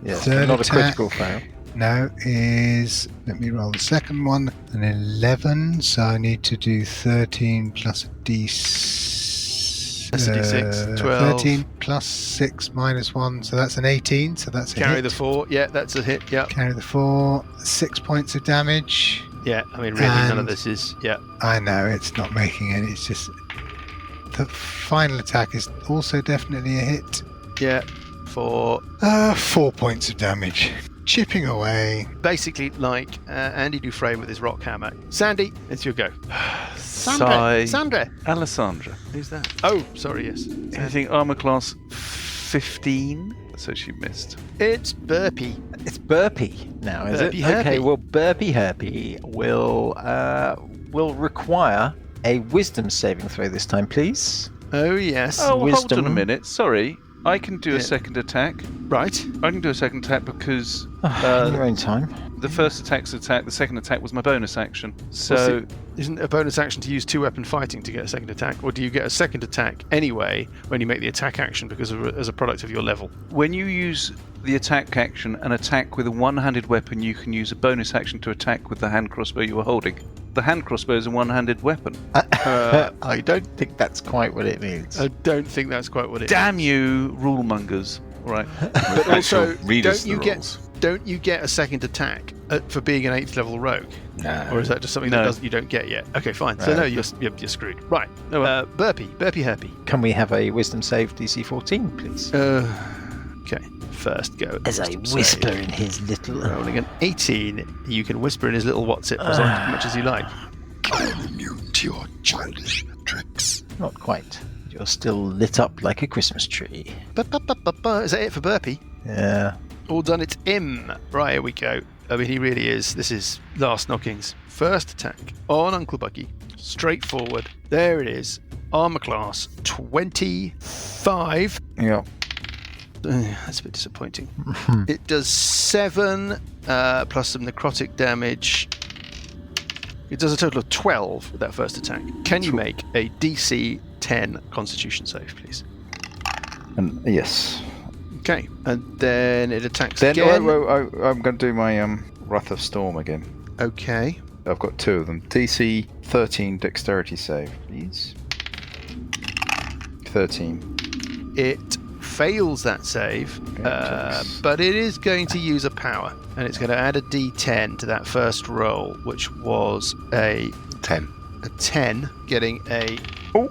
Yes, Third not attack. a critical fail. No, is. Let me roll the second one. An 11. So I need to do 13 plus a That's a D6, 12. 13 plus 6 minus 1. So that's an 18. So that's a Carry hit. the 4. Yeah, that's a hit. Yeah. Carry the 4. 6 points of damage. Yeah, I mean, really, none of And- this is. Yeah. I know, it's not making it. It's just. The final attack is also definitely a hit. Yeah. For 4 points of damage. Chipping away. basically like Andy Dufresne with his rock hammer. Sandy, it's your go. Sigh. Sandra. Alessandra. Who's that? Oh, sorry, yes. Anything armor class 15? So she missed. It's Burpee. It's Burpee now, is Burpee it? Herpy. Okay, well, Burpee Herpy will require a wisdom saving throw this time, please. Oh, yes. Oh, hold Wisdom. on a minute. Sorry. I can do Yeah. a second attack. Right. I can do a second attack because In your own time. the first attack's attack, the second attack was my bonus action. So Isn't it a bonus action to use 2-weapon fighting to get a second attack? Or do you get a second attack anyway when you make the attack action because as a product of your level? when you use the attack action and attack with a one-handed weapon, you can use a bonus action to attack with the hand crossbow you were holding. The hand crossbow is a one-handed weapon. I don't think that's quite what it means. I don't think that's quite what it is. Damn you, rule mongers! All right. But also, readers don't you get a second attack for being an 8th level rogue? No. Or is that just something No. that you don't get yet? Okay, fine. So no, you're screwed. Right. No, Burpee Herpy. Can we have a wisdom save DC 14, please? Okay. First go. As I wisdom whisper save. in his little. Rolling an 18. You can whisper in his little what's it for as much as you like. I'm immune to your childish tricks. Not quite. You're still lit up like a Christmas tree. Is that it for Burpee? Yeah. All done. It's him. Right, here we go. I mean, he really is. This is last knockings. First attack on Uncle Bucky. Straightforward. There it is. Armor class 25. Yeah. That's a bit disappointing. It does 7 plus some necrotic damage. It does a total of 12 with that first attack. Can you make a DC 10 Constitution save, please? And yes. Okay, and then it attacks Then again. I'm going to do my Wrath of Storm again. Okay. I've got 2 of them. DC 13 Dexterity save, please. 13. It fails that save, thanks. but it is going to use a power, and it's going to add a D10 to that first roll, which was a 10. 10, getting a 2, making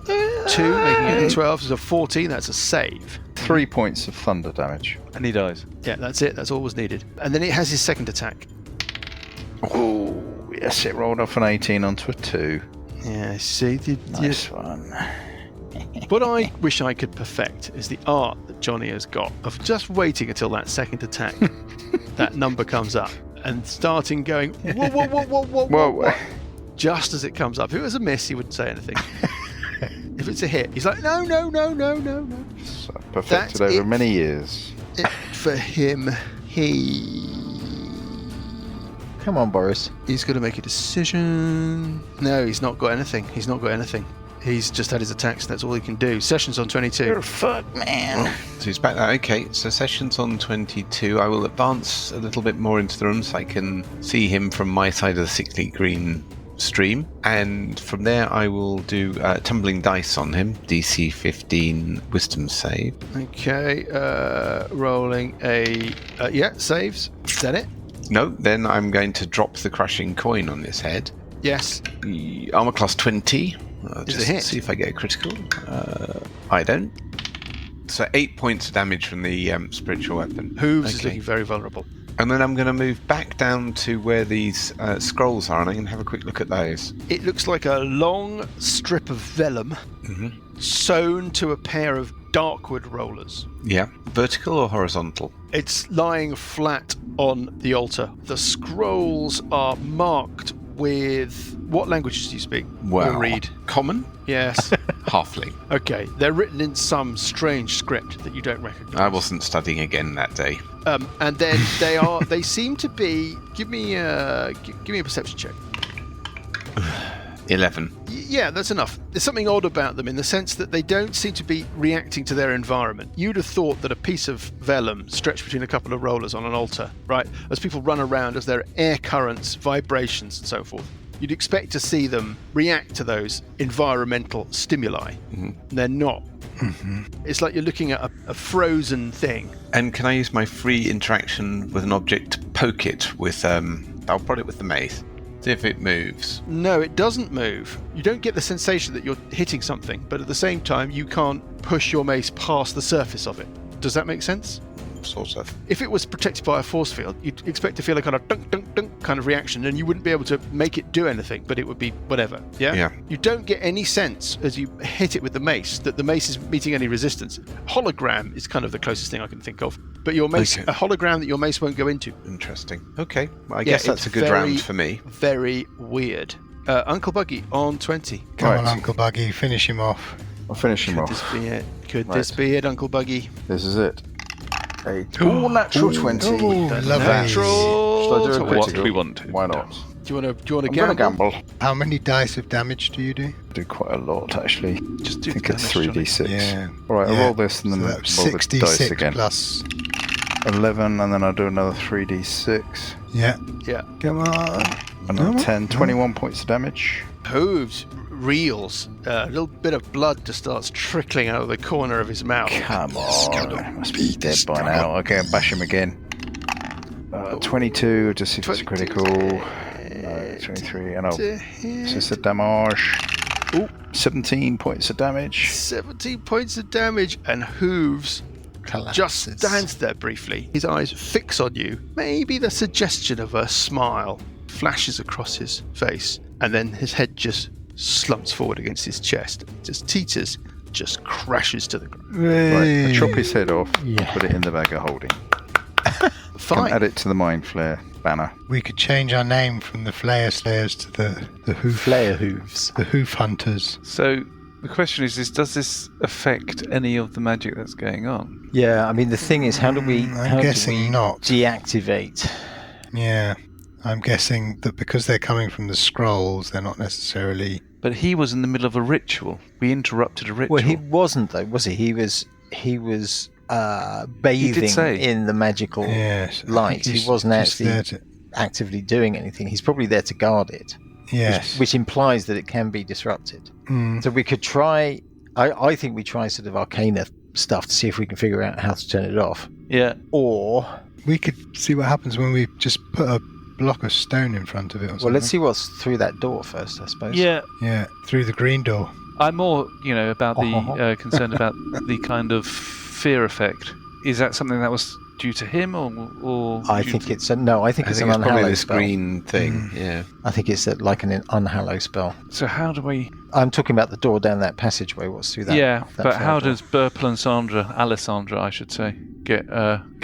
it a 12, so it's a 14. That's a save. 3 points of thunder damage. And he dies. Yeah, that's it. That's all was needed. And then it has his second attack. Oh, yes, it rolled off an 18 onto a 2. Yeah, see, Nice one. what I wish I could perfect is the art that Johnny has got of just waiting until that second attack, that number comes up, and starting going, whoa, just as it comes up. If it was a miss, he wouldn't say anything. If it's a hit, he's like, no. So perfected over many years. For him, Come on, Boris. he's going to make a decision. No, he's not got anything. He's just had his attacks. That's all he can do. Session's on 22. You're a fuck, man. So he's back there. Okay, so Session's on 22. I will advance a little bit more into the room so I can see him from my side of the 60 green stream. And from there, I will do tumbling dice on him. DC 15 wisdom save. Okay, rolling a... saves. Is that it? No, then I'm going to drop the crushing coin on his head. Yes. Armor class 20. Is Just it hit? see if I get a critical. I don't. So 8 points of damage from the spiritual weapon. Hooves is looking very vulnerable. And then I'm going to move back down to where these scrolls are, and I'm going to have a quick look at those. It looks like a long strip of vellum sewn to a pair of darkwood rollers. Yeah. Vertical or horizontal? It's lying flat on the altar. The scrolls are marked with... What languages do you speak? Well, Or read? Common? Yes. Halfling. Okay. They're written in some strange script that you don't recognise. I wasn't studying again that day. And then they seem to be... Give me a perception check. 11. Yeah, that's enough. There's something odd about them in the sense that they don't seem to be reacting to their environment. You'd have thought that a piece of vellum stretched between a couple of rollers on an altar, right, as people run around, as there are air currents, vibrations, and so forth, you'd expect to see them react to those environmental stimuli. They're not. It's like you're looking at a frozen thing. And can I use my free interaction with an object to poke it with... I'll prod it with the mace. See if it moves. No, it doesn't move. You don't get the sensation that you're hitting something, but at the same time, you can't push your mace past the surface of it. Does that make sense? Sort of. If it was protected by a force field, you'd expect to feel a kind of dunk, dunk, dunk kind of reaction, and you wouldn't be able to make it do anything, but it would be whatever. Yeah? Yeah. You don't get any sense as you hit it with the mace that the mace is meeting any resistance. Hologram is kind of the closest thing I can think of. But your mace, Okay. a hologram that your mace won't go into. Interesting. Okay. Well, I Yeah, guess that's it's a good very- round for me. Very weird. Uncle Buggy on 20. Come on, Right. Uncle Buggy, finish him off. I'll finish him Could off. this be it? Could Right. this be it, Uncle Buggy? This is it. A natural 20. Ooh, lovely. Natural. Shall I do a 20. critical? What we want to. Why not? Do you want to I'm going to gamble? gamble. How many dice of damage do you do? I do quite a lot, actually. Just I do think the it's damage, 3d6. Yeah. All right, Yeah. I'll roll this and then So roll that's the dice 66 again. plus. 11, and then I'll do another 3d6. Yeah. Yeah. Come on. Another No, 10, no. 21 points of damage. Hooves reels. A little bit of blood just starts trickling out of the corner of his mouth. Come on. Must be dead by now. Okay, I'll bash him again. 22, just see if it's 22 critical. No, 23, and I'll... To So hit. it's a damage. Ooh. 17 points of damage. 17 points of damage, and Hooves just stands there briefly. His eyes fix on you. Maybe the suggestion of a smile flashes across his face, and then his head just slumps forward against his chest, just teeters, just crashes to the ground. Right, I chop his head off, Yeah. put it in the bag of holding. Fine. Can add it to the Mind Flare banner. We could change our name from the Flayer Slayers to the Hoof Flare Hooves. the Hoof Hunters. So the question is, does this affect any of the magic that's going on? Yeah, I mean, the thing is, how do we guessing not. deactivate? Yeah. I'm guessing that because they're coming from the scrolls, they're not necessarily. But he was in the middle of a ritual. We interrupted a ritual. Well, he wasn't, though, was he? He was bathing say. in the magical Yes. I light. think He he's wasn't just actually there to- actively doing anything. He's probably there to guard it. Yes. Which implies that it can be disrupted. Mm. So we could try. I think we try sort of arcana stuff to see if we can figure out how to turn it off. Yeah. Or, We could see what happens when we just put a block of stone in front of it or something. well, let's see what's through that door first, I suppose. Yeah. Yeah, through the green door. I'm more, about the concerned about the kind of fear effect. Is that something that was due to him, or I due think to- it's a, no. I think I it's think an it's probably unhallow this spell. green thing. Yeah. I think it's like an unhallow spell. So how do we? I'm talking about the door down that passageway. What's through that? yeah, that but far how door. does Alessandra, I should say, get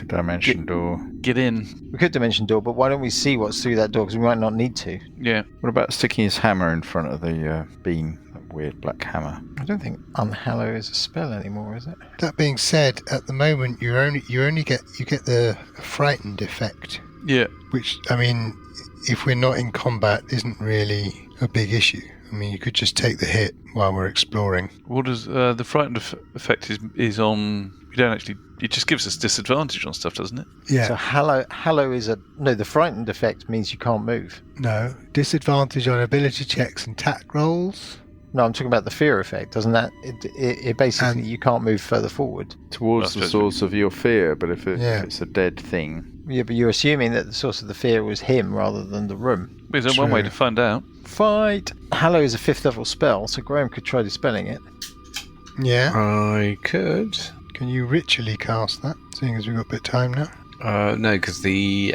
Dimension door. get in. We could dimension door, but why don't we see what's through that door? Because we might not need to. Yeah. What about sticking his hammer in front of the beam? That weird black hammer. I don't think Unhallow is a spell anymore, is it? That being said, at the moment you only get the frightened effect, Yeah. which, I mean, if we're not in combat, isn't really a big issue. I mean, you could just take the hit while we're exploring. What does the frightened effect is on? You don't actually. It just gives us disadvantage on stuff, doesn't it? Yeah. So Hallow is the frightened effect means you can't move. No. Disadvantage on ability checks and attack rolls. No, I'm talking about the fear effect. Doesn't that it basically you can't move further forward? Towards the source of your fear, but if it's a dead thing. Yeah, but you're assuming that the source of the fear was him rather than the room. There's one way to find out. Fight! Hallow is a 5th level spell, so Graham could try dispelling it. Yeah. I could. Can you ritually cast that, seeing as we've got a bit of time now? No, because the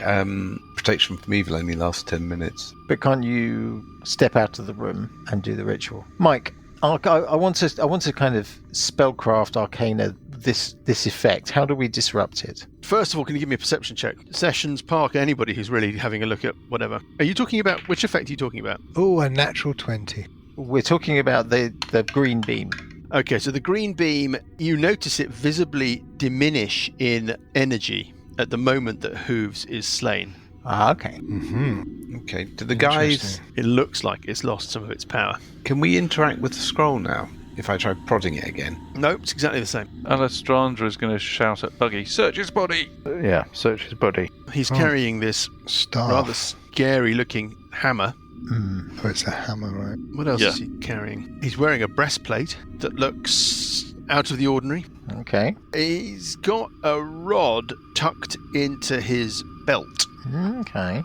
protection from evil only lasts 10 minutes. But can't you step out of the room and do the ritual? Mike, I want to kind of spellcraft arcana this effect. How do we disrupt it? First of all, can you give me a perception check? Sessions, Parker, anybody who's really having a look at whatever. Are you talking about, which effect are you talking about? Oh, a natural 20. We're talking about the green beam. Okay, so the green beam, you notice it visibly diminish in energy at the moment that Hooves is slain. Ah, okay. Mm-hmm. Okay, do the guys... It looks like it's lost some of its power. Can we interact with the scroll now, if I try prodding it again? No, it's exactly the same. Alessandra is going to shout at Buggy, "Search his body!" Yeah, search his body. He's carrying this Staff. rather scary-looking hammer. Oh, it's a hammer, right? What else is he carrying? He's wearing a breastplate that looks out of the ordinary. Okay. He's got a rod tucked into his belt. Okay.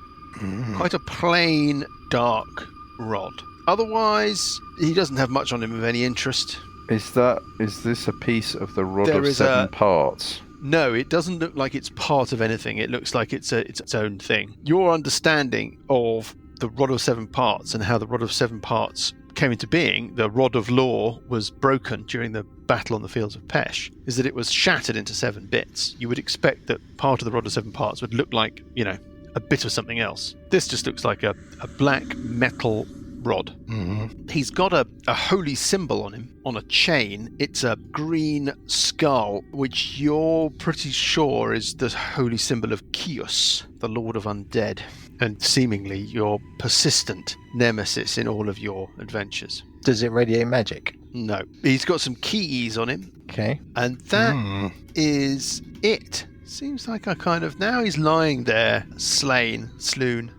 Quite a plain, dark rod. Otherwise, he doesn't have much on him of any interest. Is this a piece of the rod There of is 7 parts? No, it doesn't look like it's part of anything. It looks like it's its own thing. Your understanding of the Rod of 7 Parts and how the Rod of 7 Parts came into being, the Rod of Law was broken during the battle on the fields of Pesh, is that it was shattered into 7 bits. You would expect that part of the Rod of 7 Parts would look like, a bit of something else. This just looks like a black metal rod. Mm-hmm. He's got a holy symbol on him, on a chain. It's a green skull, which you're pretty sure is the holy symbol of Kios, the Lord of Undead, and seemingly your persistent nemesis in all of your adventures. Does it radiate magic? No. He's got some keys on him, Okay. and that is it. Seems like now he's lying there, slain, slewed,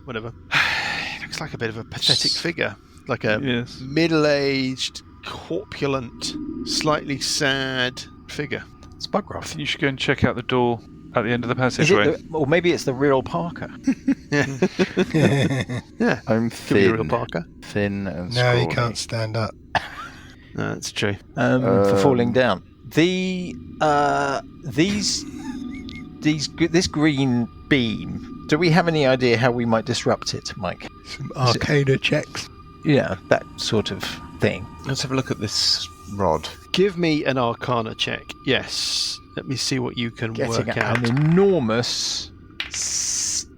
whatever. Looks like a bit of a pathetic figure, like a middle-aged, corpulent, slightly sad figure. It's Bugroth. You should go and check out the door at the end of the passageway. Or maybe it's the real Parker. Yeah, I'm could be a real thin. Parker. Thin and No, he scrawny. can't stand up. No, that's true. For falling down. This green beam. Do we have any idea how we might disrupt it, Mike? Some arcana checks. Yeah, that sort of thing. Let's have a look at this rod. Give me an Arcana check. Yes. Let me see what you can Getting work out. an enormous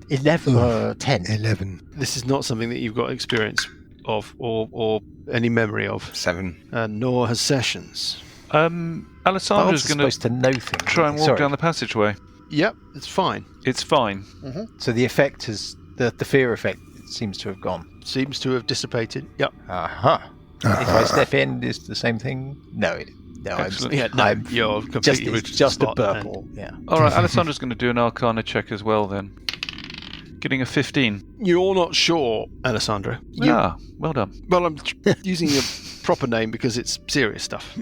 11. 10. 11. This is not something that you've got experience of or any memory of, 7. nor has Sessions. Alessandra's Bard's going to supposed to know things. try and walk Sorry. down the passageway. Yep, it's fine. It's fine. So the effect has the fear effect seems to have gone. Seems to have dissipated. Yep. Aha. If I step in, is the same thing? No. Excellent. Yeah, no, I'm you're completely it's with just a spot and- purple. Yeah. All right, Alessandra's going to do an Arcana check as well then. Getting a 15. You're not sure, Alessandra. Well done. Well, I'm using a proper name because it's serious stuff.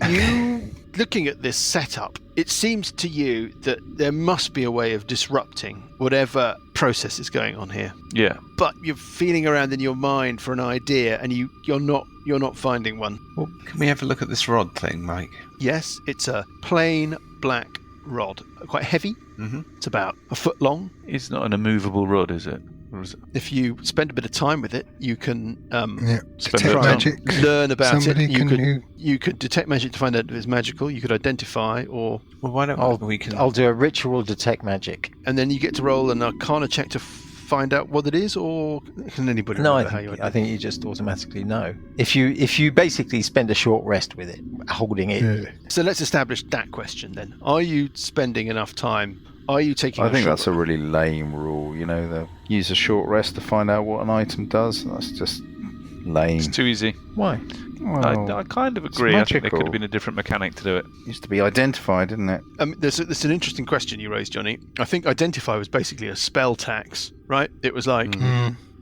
You, looking at this setup, it seems to you that there must be a way of disrupting whatever process is going on here. Yeah. But you're feeling around in your mind for an idea, and you're not finding one. Well, can we have a look at this rod thing, Mike? Yes, it's a plain black rod, quite heavy. Mm-hmm. It's about a foot long. It's not an immovable rod, is it? Or is it? If you spend a bit of time with it, you can Detect it down. magic. learn about Somebody it. You could detect magic to find out if it's magical. You could identify, or Well, why don't we can? I'll do a ritual detect magic. and then you get to roll an Arcana check to find out what it is, or can anybody No, remember how you I think you just automatically know. If you basically spend a short rest with it, holding it. Yeah. So let's establish that question then. Are you spending enough time? Are you taking I a think short that's a really lame rule. You know, they use a short rest to find out what an item does. That's just lame. It's too easy. Why? Well, I kind of agree. I think there magical. could have been a different mechanic to do it. used to be identified, didn't it? There's an interesting question you raised, Johnny. I think identify was basically a spell tax, right? It was like,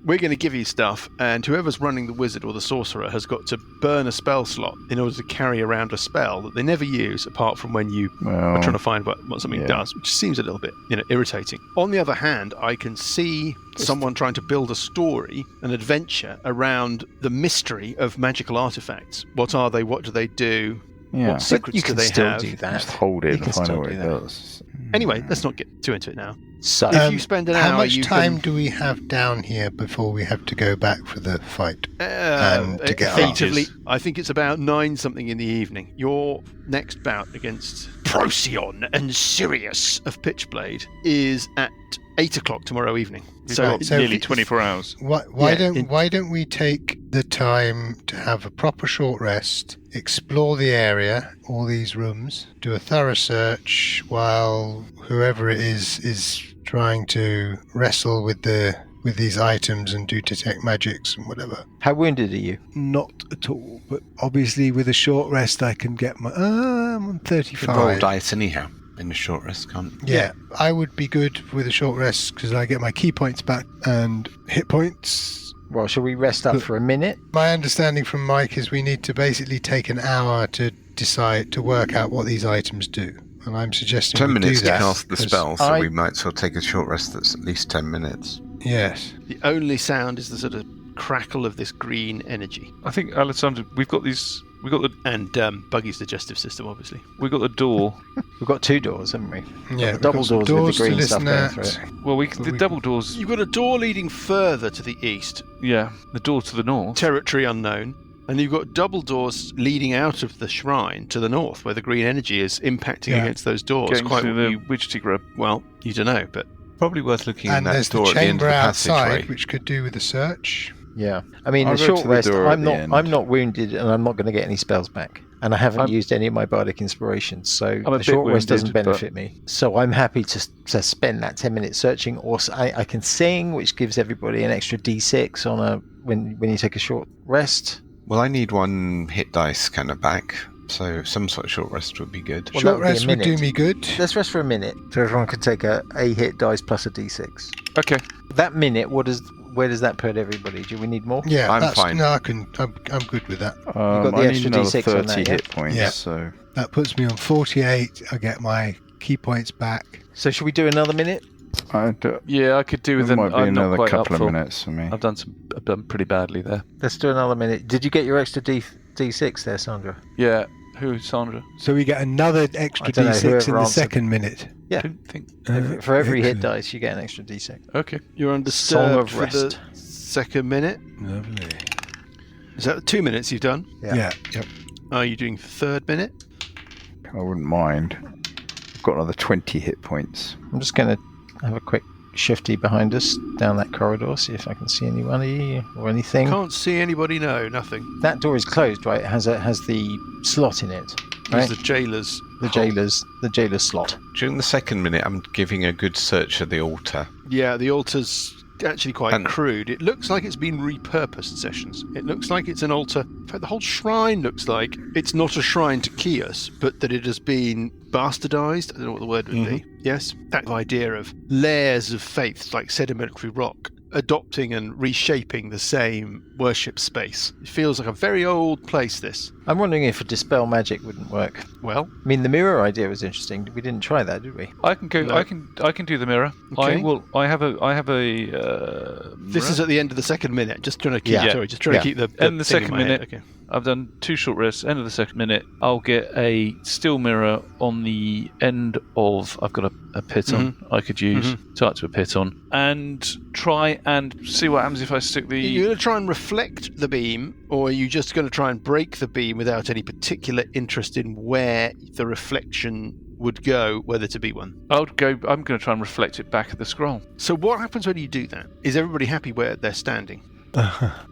we're going to give you stuff, and whoever's running the wizard or the sorcerer has got to burn a spell slot in order to carry around a spell that they never use apart from when you are trying to find what something does, which seems a little bit irritating. On the other hand, I can see someone trying to build a story, an adventure around the mystery of magical artifacts. What are they? What do they do? Yeah. What secrets You do can they still have? do that. Just hold You it can and find still out what do it that. does. Anyway, let's not get too into it now. So If you spend an how hour, much you time can- do we have down here before we have to go back for the fight? And to get effectively, I think it's about 9 something in the evening. Your next bout against Procyon and Sirius of Pitchblade is at 8 o'clock tomorrow evening. So Right, so nearly if- 24 hours. Why don't we take the time to have a proper short rest, explore the area, all these rooms, do a thorough search while whoever it is trying to wrestle with these items and do detect magics and whatever. how wounded are you? Not at all, but obviously with a short rest I can get my I'm on You roll 35. dice anyhow in a short rest, can't you? Yeah, I would be good with a short rest because I get my key points back and hit points. Well, shall we rest up But- for a minute? My understanding from Mike is we need to basically take an hour to decide to work out what these items do. And I'm suggesting 10 we minutes do to that, cast the 'cause- spell, so I- we might as well take a short rest that's at least 10 minutes. Yes. the only sound is the sort of crackle of this green energy. I think, Alessandra, we've got the And Buggy's digestive system, obviously. door. We've got 2 doors, haven't we? Yeah, The double we've got some doors with the to green stuff listen going at. through it. Well, But the we- double doors. You've got a door leading further to the east, Yeah, the door to the north. territory unknown, and you've got double doors leading out of the shrine to the north, where the green energy is impacting Yeah. against those doors. Getting Quite to the Widgety Grub. well, you don't know, but Probably worth looking in And that there's the door at the end chamber of the outside, passageway. which could do with a search. Yeah. I mean, I'll the go short to the rest, door at I'm the not end. I'm not wounded and I'm not going to get any spells back. And I haven't I'm- used any of my bardic inspirations, so a the bit short rest doesn't wounded, but- benefit me. So I'm happy to spend that 10 minutes searching, or I can sing, which gives everybody an extra d6 on when you take a short rest. Well, I need 1 hit dice kind of back, so some sort of short rest would be good. Well, Short that would be a rest would do minute. me good. Let's rest for a minute, so everyone can take a hit dice plus a d6. Okay. That minute, where does that put everybody? Do we need more? Yeah, I'm that's fine. No, I'm good with that. got the I need extra another D6 on 30 that, hit points, Yeah. so That puts me on 48. I get my key points back. So should we do another minute? Yeah, I could do with it an. might be I'm not another quite couple up of for. minutes for me. I've done pretty badly there. Let's do another minute. Did you get your extra D6 there, Sandra? Yeah. Who, Sandra? So we get another I extra don't know, D6 in whoever the answered. second minute. Yeah. Didn't think. For every hit Excellent. dice, you get an extra D6. Okay. you're Song undisturbed of for the rest. second minute. Lovely. Is that 2 minutes you've done? Yeah. Yep. Are you doing third minute? I wouldn't mind. I've got another 20 hit points. I'm just going to have a quick shifty behind us down that corridor, see if I can see anybody or anything. Can't see anybody, no, nothing. That door is closed, right? It has the slot in it, There's right? the jailer's The jailer's slot. During the second minute, I'm giving a good search of the altar. Yeah, the altar's actually quite And- crude. It looks like it's been repurposed, Sessions. It looks like it's an altar. In fact, the whole shrine looks like it's not a shrine to Kios, but that it has been bastardized. I don't know what the word would be. Yes? That idea of layers of faiths like sedimentary rock adopting and reshaping the same worship space. It feels like a very old place, this. I'm wondering if a dispel magic wouldn't work. Well, I mean, the mirror idea was interesting. We didn't try that, did we? I can go. No. I can do the mirror. Okay. I will. I have a. this is at the end of the second minute. Just trying to keep, Yeah. sorry, just trying Yeah. to keep the And the thing in second my head. minute. Okay. I've done 2 short rests, end of the second minute. I'll get a still mirror on the end of... I've got a piton I could use, tie it to a piton, and try and see what happens if I stick the... You're going to try and reflect the beam, or are you just going to try and break the beam without any particular interest in where the reflection would go, whether to be one? I'm going to try and reflect it back at the scroll. So what happens when you do that? Is everybody happy where they're standing?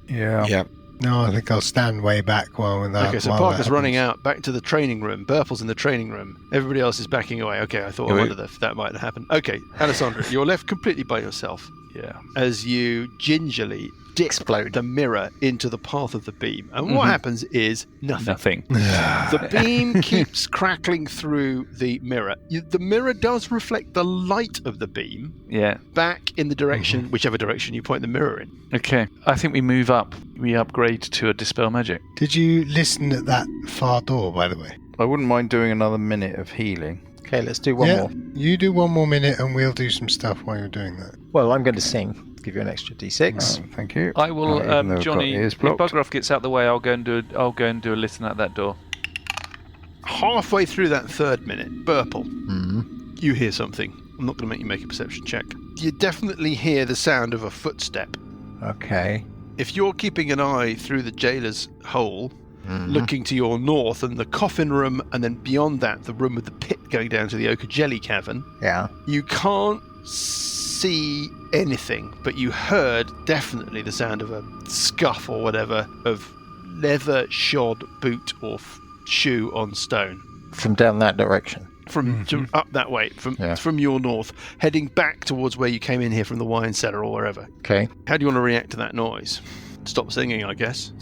Yeah. No, I think I'll stand way back while that. Okay, so while Parker's that running happens. out back to the training room. Burple's in the training room. Everybody else is backing away. Okay, I thought I wondered if that might happen. Okay, Alessandra, you're left completely by yourself. Yeah. As you gingerly dip the mirror into the path of the beam. And what happens is nothing. The beam keeps crackling through the mirror. The mirror does reflect the light of the beam back in the direction, whichever direction you point the mirror in. Okay, I think we move up. We upgrade to a Dispel Magic. Did you listen at that far door, by the way? I wouldn't mind doing another minute of healing. Okay, let's do one more. You do 1 more minute and we'll do some stuff while you're doing that. Well, I'm going to sing. Give you an extra D6. Oh, thank you. I will, Even though I've Johnny. got ears If blocked. Bugroff gets out the way, I'll go and do a listen at that door. Halfway through that third minute, Burple, you hear something. I'm not going to make you make a perception check. You definitely hear the sound of a footstep. Okay. If you're keeping an eye through the jailer's hole, looking to your north, and the coffin room, and then beyond that, the room with the pit going down to the Ochre Jelly Cavern, you can't see anything, but you heard definitely the sound of a scuff or whatever of leather shod boot or shoe on stone. From down that direction? From up that way, from your north, heading back towards where you came in here from the wine cellar or wherever. Okay. How do you want to react to that noise? Stop singing, I guess.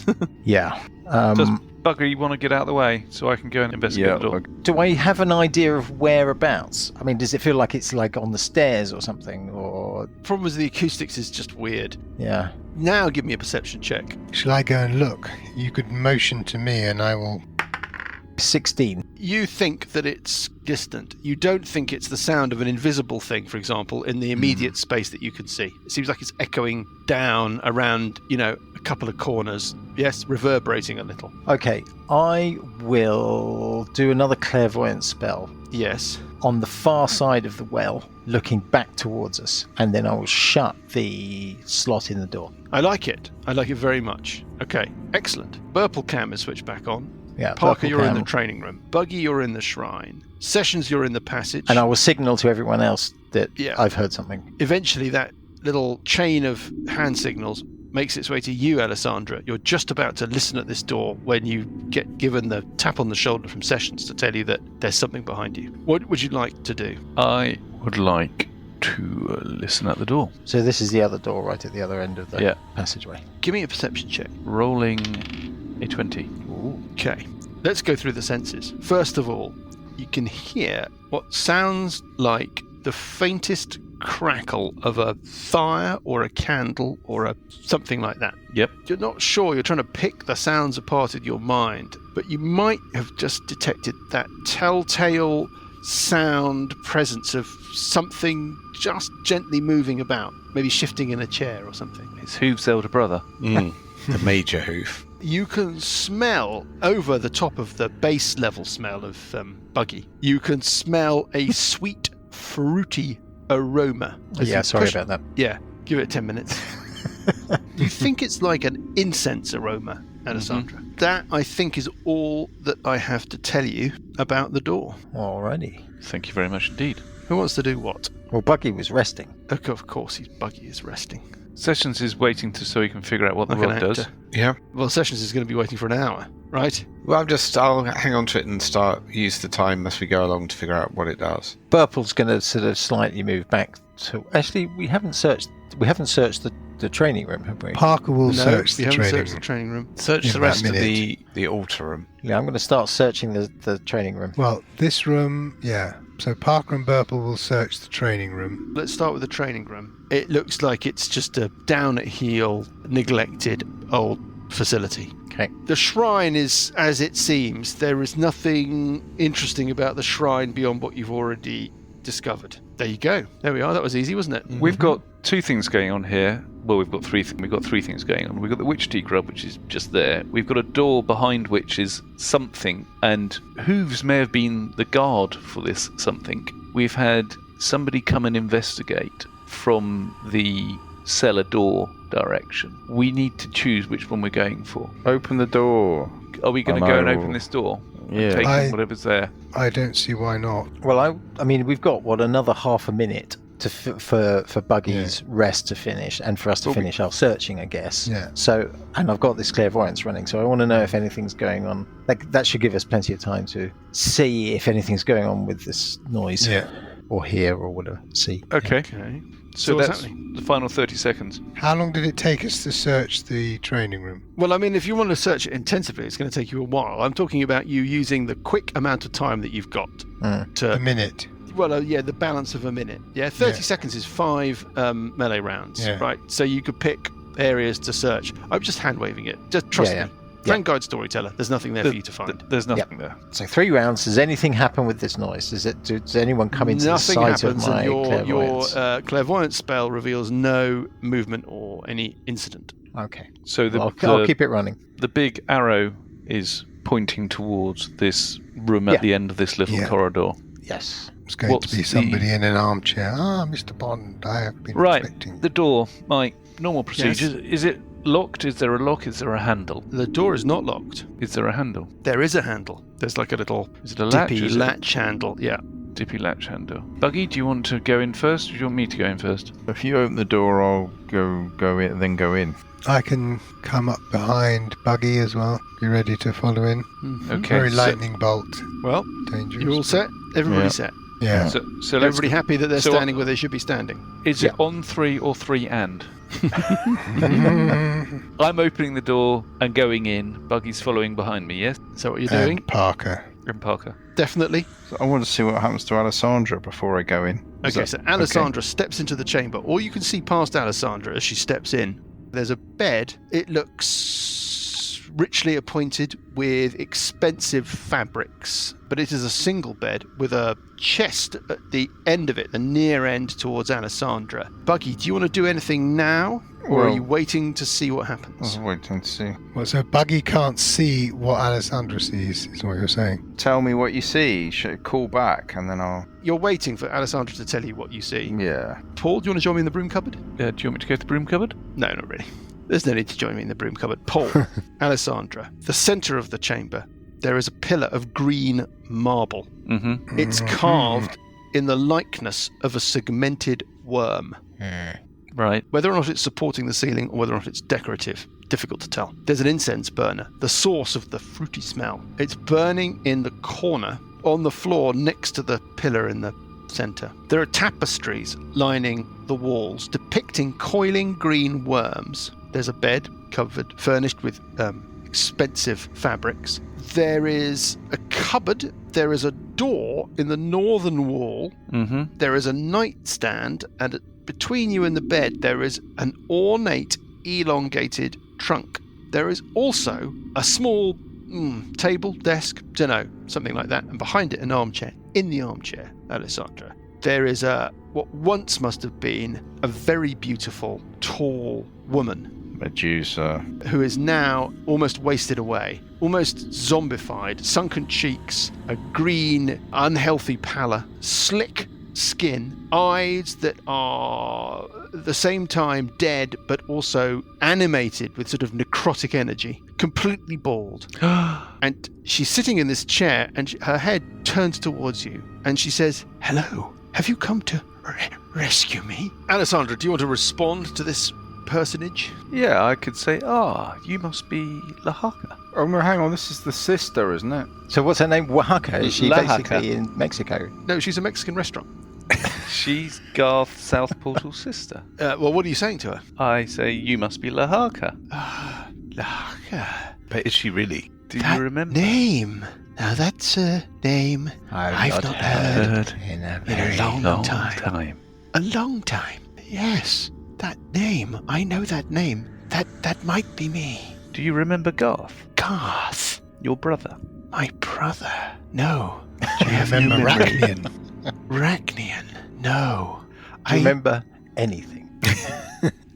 Yeah. Does Bugger, you want to get out of the way so I can go and investigate the door? Do I have an idea of whereabouts? I mean, does it feel like it's like on the stairs or something? Or Problem is the acoustics is just weird. Yeah. Now give me a perception check. Shall I go and look? You could motion to me and I will... 16. You think that it's distant. You don't think it's the sound of an invisible thing, for example, in the immediate space that you can see. It seems like it's echoing down around, a couple of corners. Yes, reverberating a little. Okay, I will do another clairvoyance spell. Yes. On the far side of the well, looking back towards us, and then I will shut the slot in the door. I like it. I like it very much. Okay, excellent. Burple Cam is switched back on. Yeah, Parker, Burple you're in Cam. the training room. Buggy, you're in the shrine. Sessions, you're in the passage. And I will signal to everyone else that Yeah. I've heard something. Eventually, that little chain of hand signals makes its way to you, Alessandra. You're just about to listen at this door when you get given the tap on the shoulder from Sessions to tell you that there's something behind you. What would you like to do? I would like to listen at the door. So this is the other door right at the other end of the Yeah. passageway. Give me a perception check. Rolling a 20. Okay, let's go through the senses. First of all, you can hear what sounds like the faintest crackle of a fire or a candle or something like that. Yep. You're not sure. You're trying to pick the sounds apart in your mind, but you might have just detected that telltale sound presence of something just gently moving about, maybe shifting in a chair or something. It's Hooves' elder brother. The major hoof. You can smell over the top of the base level smell of Buggy. You can smell a sweet, fruity aroma. As Yeah, you sorry push- about that. Yeah, give it 10 minutes. You think it's like an incense aroma, Alessandra. That, I think, is all that I have to tell you about the door. Alrighty. Thank you very much indeed. Who wants to do what? Well, Buggy was resting. Of course, Buggy is resting. Sessions is waiting so he can figure out what the Like an rod does. actor. Yeah. Well, Sessions is going to be waiting for an hour, right? Well, I'll hang on to it and use the time as we go along to figure out what it does. Burple's going to sort of slightly move back to... Actually, we haven't searched the training room, have we? Parker will search we the haven't training searched room. the training room. Search In the that rest of minute. the altar room. Yeah, I'm going to start searching the training room. Well, this room, yeah. So Parker and Burple will search the training room. Let's start with the training room. It looks like it's just a down-at-heel, neglected old facility. Okay. The shrine is as it seems. There is nothing interesting about the shrine beyond what you've already discovered. There you go. There we are. That was easy, wasn't it? We've got two things going on here. Well, we've got three things going on. We've got the witch tea grub, which is just there. We've got a door behind which is something, and Hooves may have been the guard for this something. We've had somebody come and investigate from the cellar door direction. We need to choose which one we're going for. Open the door. Are we going to go and open this door? Yeah. Take in whatever's there. I don't see why not. Well, I mean, we've got another half a minute to for Buggy's rest to finish, and for us to finish our searching, I guess. Yeah. So, and I've got this clairvoyance running, so I want to know if anything's going on. Like that should give us plenty of time to see if anything's going on with this noise. Yeah. Or hear or whatever. See. Okay. So what's that's happening? the final 30 seconds. How long did it take us to search the training room? Well, I mean, if you want to search it intensively, it's going to take you a while. I'm talking about you using the quick amount of time that you've got to... A minute. Well, the balance of a minute. Yeah, 30 seconds is 5 melee rounds, right? So you could pick areas to search. I'm just hand-waving it. Just trust me. Friend guide storyteller. There's nothing there for you to find. There's nothing there. So 3 rounds. Does anything happen with this noise? Does anyone come into the sight of my clairvoyance? Your clairvoyance spell reveals no movement or any incident. Okay. So I'll keep it running. The big arrow is pointing towards this room at the end of this little corridor. Yes. It's going to be somebody in an armchair. Mr. Bond, I have been expecting. The door, Mike. Normal procedures. Yes. Is it locked? Is there a lock? Is there a handle? The door is not locked. Is there a handle? There is a handle. There's like a little dippy latch handle. Yeah. Dippy latch handle. Buggy, do you want to go in first, or do you want me to go in first? If you open the door, I'll go in, then go in. I can come up behind Buggy as well. Be ready to follow in. Mm-hmm. Okay. Very lightning bolt. Well, Dangerous. you're all set? Everybody's set? Yeah. So everybody happy that they're standing where they should be standing? Is it on 3 or 3 and? I'm opening the door and going in. Buggy's following behind me, yes? Is that what you're doing? Parker. And Parker. Definitely. So I want to see what happens to Alessandra before I go in. Okay, so Alessandra steps into the chamber. All you can see past Alessandra as she steps in, there's a bed. It looks richly appointed with expensive fabrics, but it is a single bed with a chest at the end of it, the near end towards Alessandra. Buggy, do you want to do anything now, or are you waiting to see what happens? I was waiting to see. Well, so Buggy can't see what Alessandra sees, is what you're saying. Tell me what you see. Call back, and then I'll... You're waiting for Alessandra to tell you what you see. Yeah. Paul, do you want to join me in the broom cupboard? Do you want me to go to the broom cupboard? No, not really. There's no need to join me in the broom cupboard. Paul, Alessandra, the centre of the chamber, there is a pillar of green marble. Mm-hmm. It's carved in the likeness of a segmented worm. Right. Whether or not it's supporting the ceiling or whether or not it's decorative, difficult to tell. There's an incense burner, the source of the fruity smell. It's burning in the corner on the floor next to the pillar in the centre. There are tapestries lining the walls depicting coiling green worms. There's a bed furnished with expensive fabrics. There is a cupboard. There is a door in the northern wall. Mm-hmm. There is a nightstand, and between you and the bed there is an ornate, elongated trunk. There is also a small table, desk, something like that, and behind it an armchair. In the armchair, Alessandra, there is what once must have been a very beautiful, tall woman. Medusa. Who is now almost wasted away, almost zombified, sunken cheeks, a green, unhealthy pallor, slick skin, eyes that are at the same time dead but also animated with sort of necrotic energy, completely bald. And she's sitting in this chair and her head turns towards you and she says, "Hello, have you come to rescue me?" Alessandra, do you want to respond to this personage? Yeah, I could say, you must be Lahaka. Oh, no, hang on. This is the sister, isn't it? So what's her name? Oaxaca? Is she Lahaka. basically in Mexico? No, she's a Mexican restaurant. She's Garth South Portal's sister. Well, what are you saying to her? I say, you must be Lahaka. Lahaka. But is she really? Do you remember? Name. Now that's a name I've not heard in a long time. A A long time. Yes. That name. I know that name. That might be me. Do you remember Garth? Garth. Your brother? My brother. No. Do you remember Rachnian? Rachnian. No. Do you remember anything?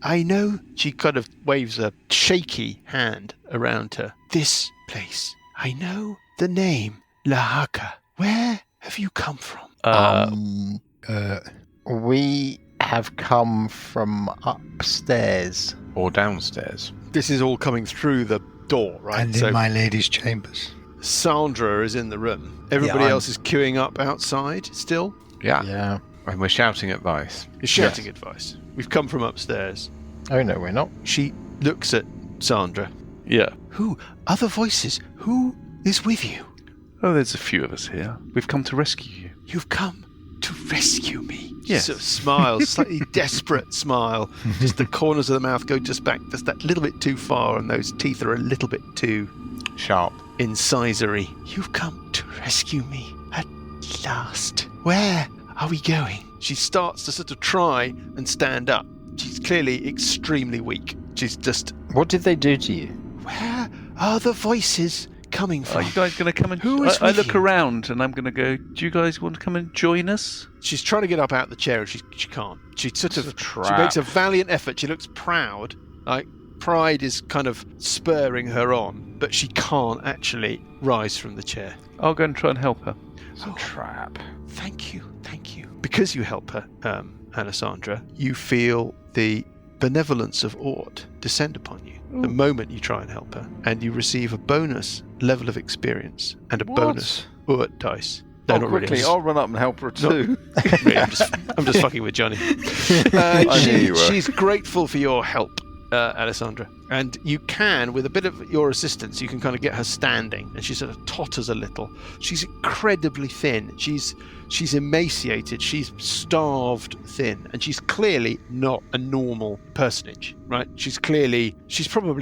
I know. She kind of waves a shaky hand around her. This place. I know the name. Lahaka. Where have you come from? We have come from upstairs. Or downstairs. This is all coming through the door, right? And in my lady's chambers. Sandra is in the room. Everybody else is queuing up outside still. Yeah. And we're shouting advice. You're shouting advice. We've come from upstairs. Oh, no, we're not. She looks at Sandra. Yeah. Who? Other voices? Who is with you? Oh, there's a few of us here. We've come to rescue you. You've come to rescue me. Yes. Sort of smiles, slightly desperate smile. Just the corners of the mouth go just back just that little bit too far, and those teeth are a little bit too Sharp. incisory. You've come to rescue me at last. Where are we going? She starts to sort of try and stand up. She's clearly extremely weak. She's just... What did they do to you? Where are the voices coming from? Are you guys going to come and... Who is I with look you? around and I'm going to go, do you guys want to come and join us? She's trying to get up out of the chair and she can't. She sort of... a She trap. makes a valiant effort. She looks proud. Like, pride is kind of spurring her on, but she can't actually rise from the chair. I'll go and try and help her. It's a trap. Thank you. Because you help her, Alessandra, you feel the benevolence of Ort descend upon you the moment you try and help her, and you receive a bonus level of experience and a bonus Ort dice. No, not quickly, really. I'll run up and help her too. Really, I'm just fucking with Johnny. I knew you were. She's grateful for your help, Alessandra, and you can, with a bit of your assistance, you can kind of get her standing, and she sort of totters a little. She's incredibly thin. She's emaciated. She's starved thin, and she's clearly not a normal personage, right? She's probably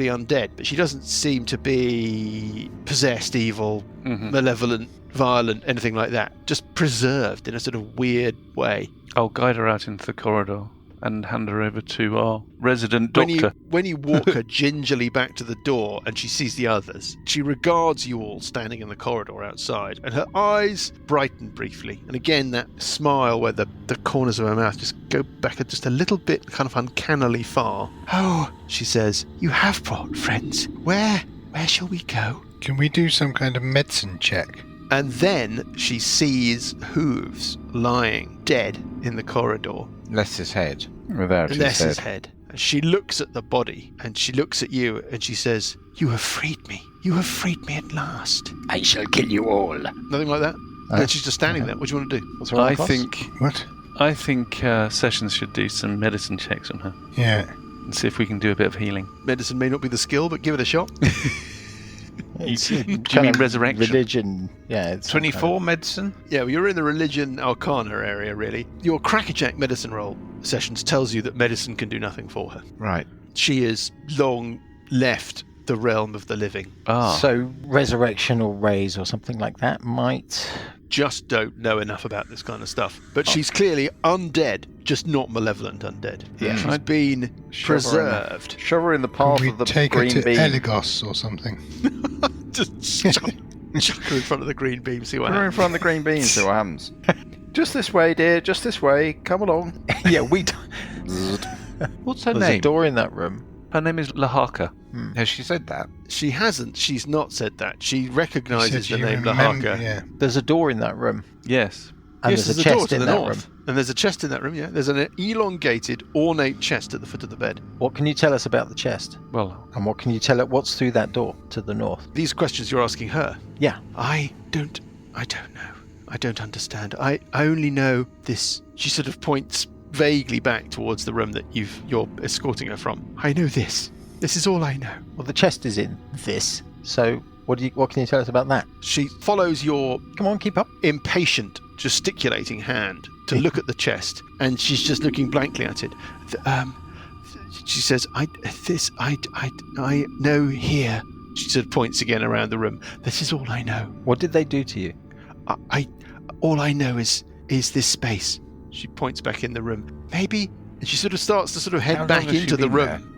undead, but she doesn't seem to be possessed, evil, malevolent, violent, anything like that. Just preserved in a sort of weird way. I'll guide her out into the corridor and hand her over to our resident doctor. When you walk her gingerly back to the door and she sees the others, she regards you all standing in the corridor outside, and her eyes brighten briefly. And again, that smile where the corners of her mouth just go back just a little bit kind of uncannily far. Oh, she says, you have brought friends. Where shall we go? Can we do some kind of medicine check? And then she sees Hooves lying dead in the corridor. Less his head. Without Unless his his head. head. And she looks at the body, and she looks at you, and she says, you have freed me. You have freed me at last. I shall kill you all. Nothing like that? And she's just standing there. What do you want to do? What's wrong I with us? What? think Sessions should do some medicine checks on her Yeah. and see if we can do a bit of healing. Medicine may not be the skill, but give it a shot. It's You kind mean of resurrection? Religion. Yeah. It's some 24 medicine? Yeah, well, you're in the religion arcana area, really. Your crackerjack medicine roll Sessions tells you that medicine can do nothing for her. Right. She has long left the realm of the living. Ah. So resurrection or raise or something like that might... Just don't know enough about this kind of stuff. But she's clearly undead, just not malevolent undead. Yeah. She's been preserved. Shove her in the Can path we of the take her green to beam. Eligos or something? Just chuck her in front of the green beam, see what Put her in happens. front of the green beam, see what happens. Just this way, dear. Just this way. Come along. Yeah, we... What's her There's a name? door in that room. Her name is Lahaka. Has she said that? She hasn't. She's not said that. She recognises Said the you name remember- Lahaka. Yeah. There's a door in that room. Yes. And Yes, there's a door chest to in the that north. room. And there's a chest in that room, yeah. There's an elongated, ornate chest at the foot of the bed. What can you tell us about the chest? Well, And what can you tell us what's through that door to the north? These questions you're asking her. Yeah. I don't know. I don't understand. I only know this. She sort of points vaguely back towards the room that you're escorting her from. I know this. This is all I know. Well, the chest is in this. So what can you tell us about that? She follows your Come on, keep up. impatient, gesticulating hand to look at the chest, and she's just looking blankly at it. She says, I know here. She sort of points again around the room. This is all I know. What did they do to you? All I know is this space. She points back in the room. Maybe, and she sort of starts to sort of How head long back has she into the been room.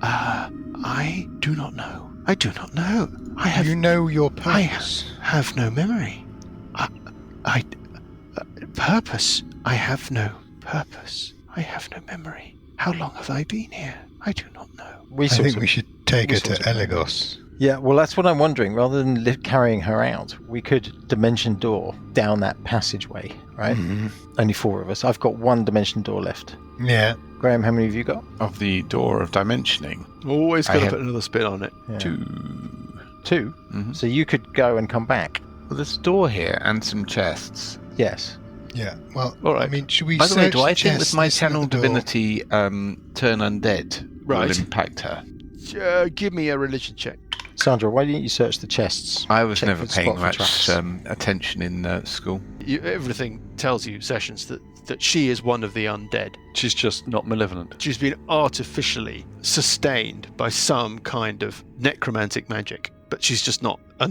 I do not know. I do not know. I have You know your I purpose. have no memory. Purpose. I have no Purpose. I have no memory. How long have I been here? I do not know. I think we should take her to Elegos. Yeah, well, that's what I'm wondering. Rather than carrying her out, we could dimension door down that passageway, right? Only 4 of us. I've got 1 dimension door left. Yeah. Graham, how many have you got? Of the door of dimensioning. Always got to put another spin on it. Yeah. 2. 2? Mhm. So you could go and come back. Well, there's a door here and some chests. Yes. Yeah. Well, All right. I mean, should we By the way, search do I the think with chests my listen at channel the door? divinity turn undead Right. will impact her? Give me a religion check. Sandra, why didn't you search the chests? I was Check never for paying spot for much traps. attention in school. Everything tells you, Sessions, that she is one of the undead. She's just not malevolent. She's been artificially sustained by some kind of necromantic magic, but she's just not a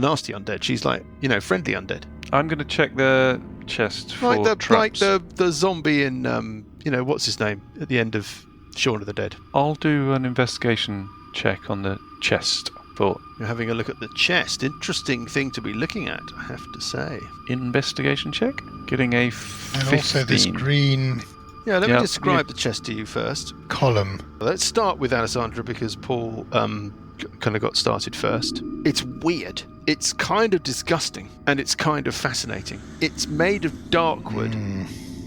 nasty undead. She's like, friendly undead. I'm going to check the chest for Like traps. the zombie in, what's his name at the end of Shaun of the Dead. I'll do an investigation check on the chest for You're having a look at the chest. Interesting thing to be looking at, I have to say. investigation check. Getting a 15. And also this green Yeah, let me Yeah, describe the chest to you first. column. Let's start with Alessandra because Paul kind of got started first. It's weird. It's kind of disgusting and it's kind of fascinating. It's made of dark wood.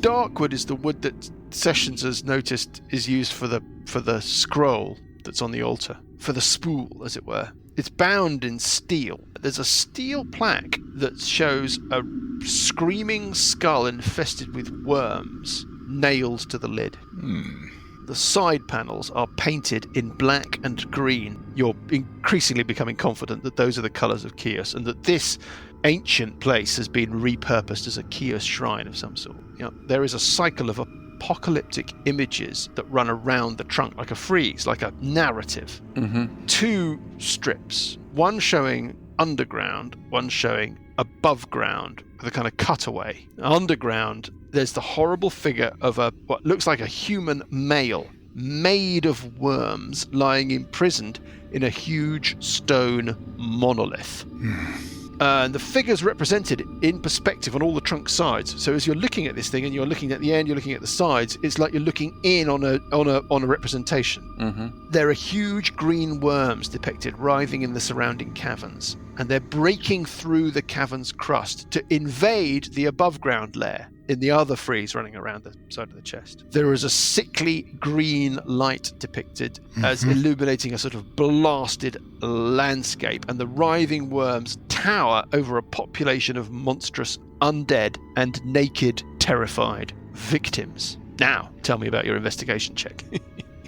Dark wood is the wood that Sessions has noticed is used for the scroll that's on the altar, for the spool, as it were. It's bound in steel. There's a steel plaque that shows a screaming skull infested with worms nailed to the lid. The side panels are painted in black and green. You're increasingly becoming confident that those are the colours of Chios and that this ancient place has been repurposed as a Chios shrine of some sort. There is a cycle of apocalyptic images that run around the trunk like a frieze, like a narrative. 2 strips, one showing underground, one showing above ground with a kind of cutaway. Underground, there's the horrible figure of what looks like a human male made of worms lying imprisoned in a huge stone monolith. And the figure's represented in perspective on all the trunk sides. So as you're looking at this thing and you're looking at the end, you're looking at the sides, it's like you're looking in on a representation. There are huge green worms depicted writhing in the surrounding caverns, and they're breaking through the cavern's crust to invade the above ground layer in the other frieze running around the side of the chest. There is a sickly green light depicted as illuminating a sort of blasted landscape, and the writhing worms tower over a population of monstrous undead and naked, terrified victims. Now, tell me about your investigation check.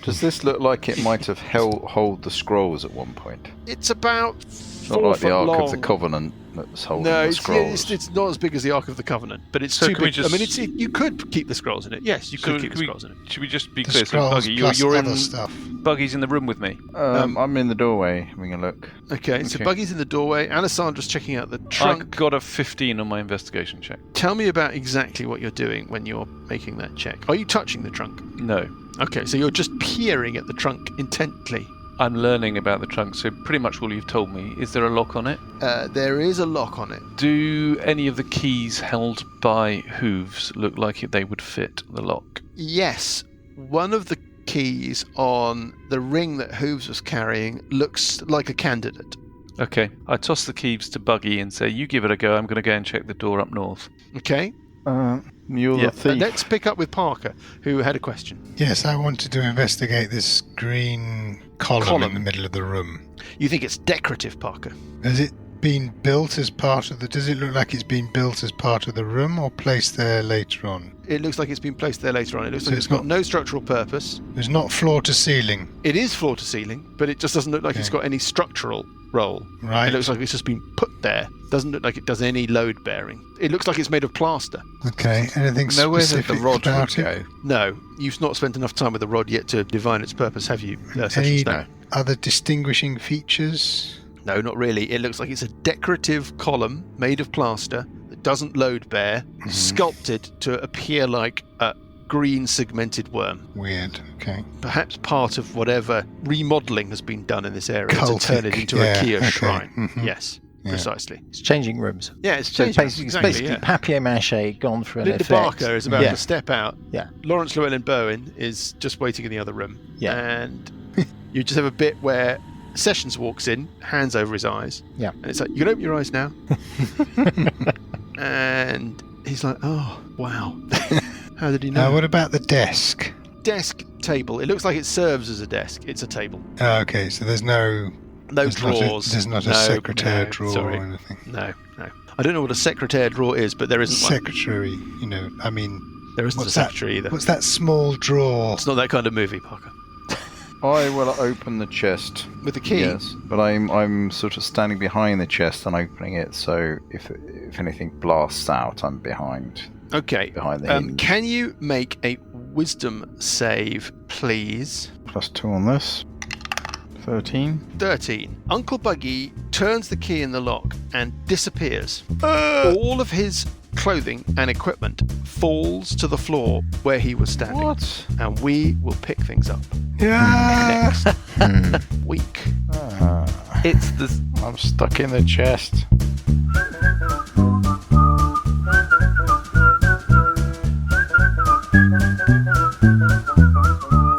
Does this look like it might have hold the scrolls at one point? It's about It's not 4 like the foot Ark long. of the Covenant that's holding No, the it's scrolls. not as big as the Ark of the Covenant, but it's So too can we big. just- you could keep the scrolls in it. Yes, you could keep the scrolls in it. Should we just be The clear? So scrolls Buggy, plus you're other in. stuff. Buggy's in the room with me. I'm in the doorway having a look. Okay, so Okay. Buggy's in the doorway. Alessandra's checking out the I trunk. got a 15 on my investigation check. Tell me about exactly what you're doing when you're making that check. Are you touching the trunk? No. Okay, so you're just peering at the trunk intently. I'm learning about the trunk, so pretty much all you've told me. Is there a lock on it? There is a lock on it. Do any of the keys held by Hooves look like they would fit the lock? Yes, one of the keys on the ring that Hooves was carrying looks like a candidate. Okay. I toss the keys to Buggy and say, you give it a go. I'm going to go and check the door up north. Okay, You're Yeah, the thief. let's pick up with Parker, who had a question. Yes, I wanted to investigate this green column in the middle of the room. You think it's decorative, Parker? Has it been built as part of the... Does it look like it's been built as part of the room or placed there later on? It looks like it's been placed there later on. It looks So like it's it's got not- no structural purpose. It's not floor to ceiling, It is floor to ceiling, but it just doesn't look like it's Okay. got any structural role. right? It looks like it's just been put there. Doesn't look like it does any load bearing. It looks like it's made of plaster. Okay, anything Nowhere that specific the rod would about it? go. No, you've not spent enough time with the rod yet to divine its purpose, have you? Sessions? Any other distinguishing features? No, not really. It looks like it's a decorative column made of plaster that doesn't load bear, sculpted to appear like a green segmented worm. Weird, okay. Perhaps part of whatever remodelling has been done in this area to turn it Cultic, into yeah, a Kia okay, shrine. mhm. Yes. Precisely. It's changing rooms. Yeah, it's So changing. it's basically yeah. papier-mâché gone for an Linda effect. Barker is about Yeah. to step out. Yeah. Lawrence Llewellyn-Bowen is just waiting in the other room. Yeah. And you just have a bit where Sessions walks in, hands over his eyes. Yeah. And it's like, you can open your eyes now. And he's like, oh, wow. How did he know? What about the desk? Desk, table. It looks like it serves as a desk. It's a table. Oh, okay, so there's no Drawers. There's not a No, secretaire no, drawer sorry. or anything. No. I don't know what a secretaire drawer is, but there isn't one. Secretary, I mean, There isn't a what's that? secretary either. What's that small drawer? It's not that kind of movie, Parker. I will open the chest. With the key? Yes, but I'm sort of standing behind the chest and opening it, so if anything blasts out, I'm behind. Okay. Behind the hinge. Can you make a wisdom save, please? +2 on this. 13. 13. Uncle Buggy turns the key in the lock and disappears. All of his clothing and equipment falls to the floor where he was standing. What? And we will pick things up Yeah. next week. It's the I'm stuck in the chest.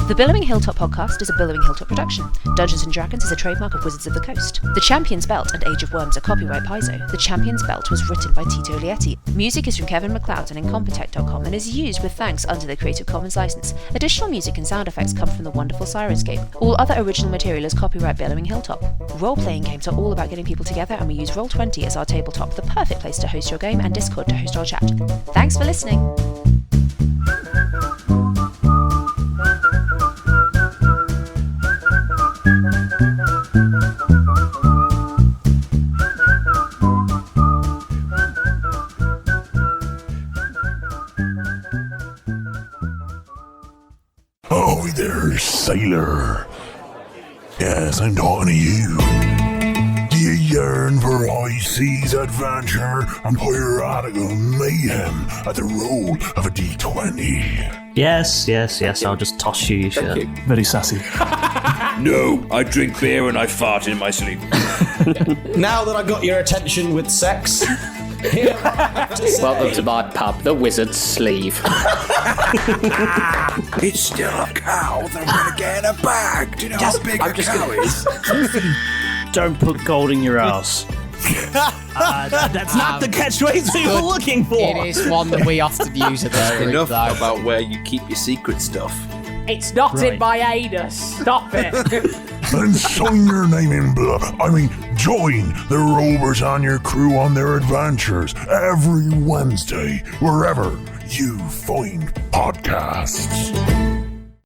The Billowing Hilltop podcast is a Billowing Hilltop production. Dungeons & Dragons is a trademark of Wizards of the Coast. The Champion's Belt and Age of Worms are copyright Paizo. The Champion's Belt was written by Tito Lietti. Music is from Kevin MacLeod and Incompetech.com and is used with thanks under the Creative Commons license. Additional music and sound effects come from the wonderful Sirenscape. All other original material is copyright Billowing Hilltop. Role-playing games are all about getting people together, and we use Roll20 as our tabletop, the perfect place to host your game, and Discord to host our chat. Thanks for listening. Oh, there, sailor. Yes, I'm talking to you. Do you yearn for high seas adventure and piratical mayhem at the roll of a D20? Yes, I'll just toss you your shirt. Very sassy. No, I drink beer and I fart in my sleep. Now that I got your attention with sex, Welcome to my pub, the Wizard's Sleeve. It's still a cow that I'm gonna get in a bag. Do you know how big a cow is? Don't put gold in your ass. That's not the catchphrase we were looking for. It is one that we often use at this group, Enough though. about where you keep your secret stuff. It's not in my anus. Stop it. Then sign your name in blood. Join the Rovers and your crew on their adventures every Wednesday, wherever you find podcasts.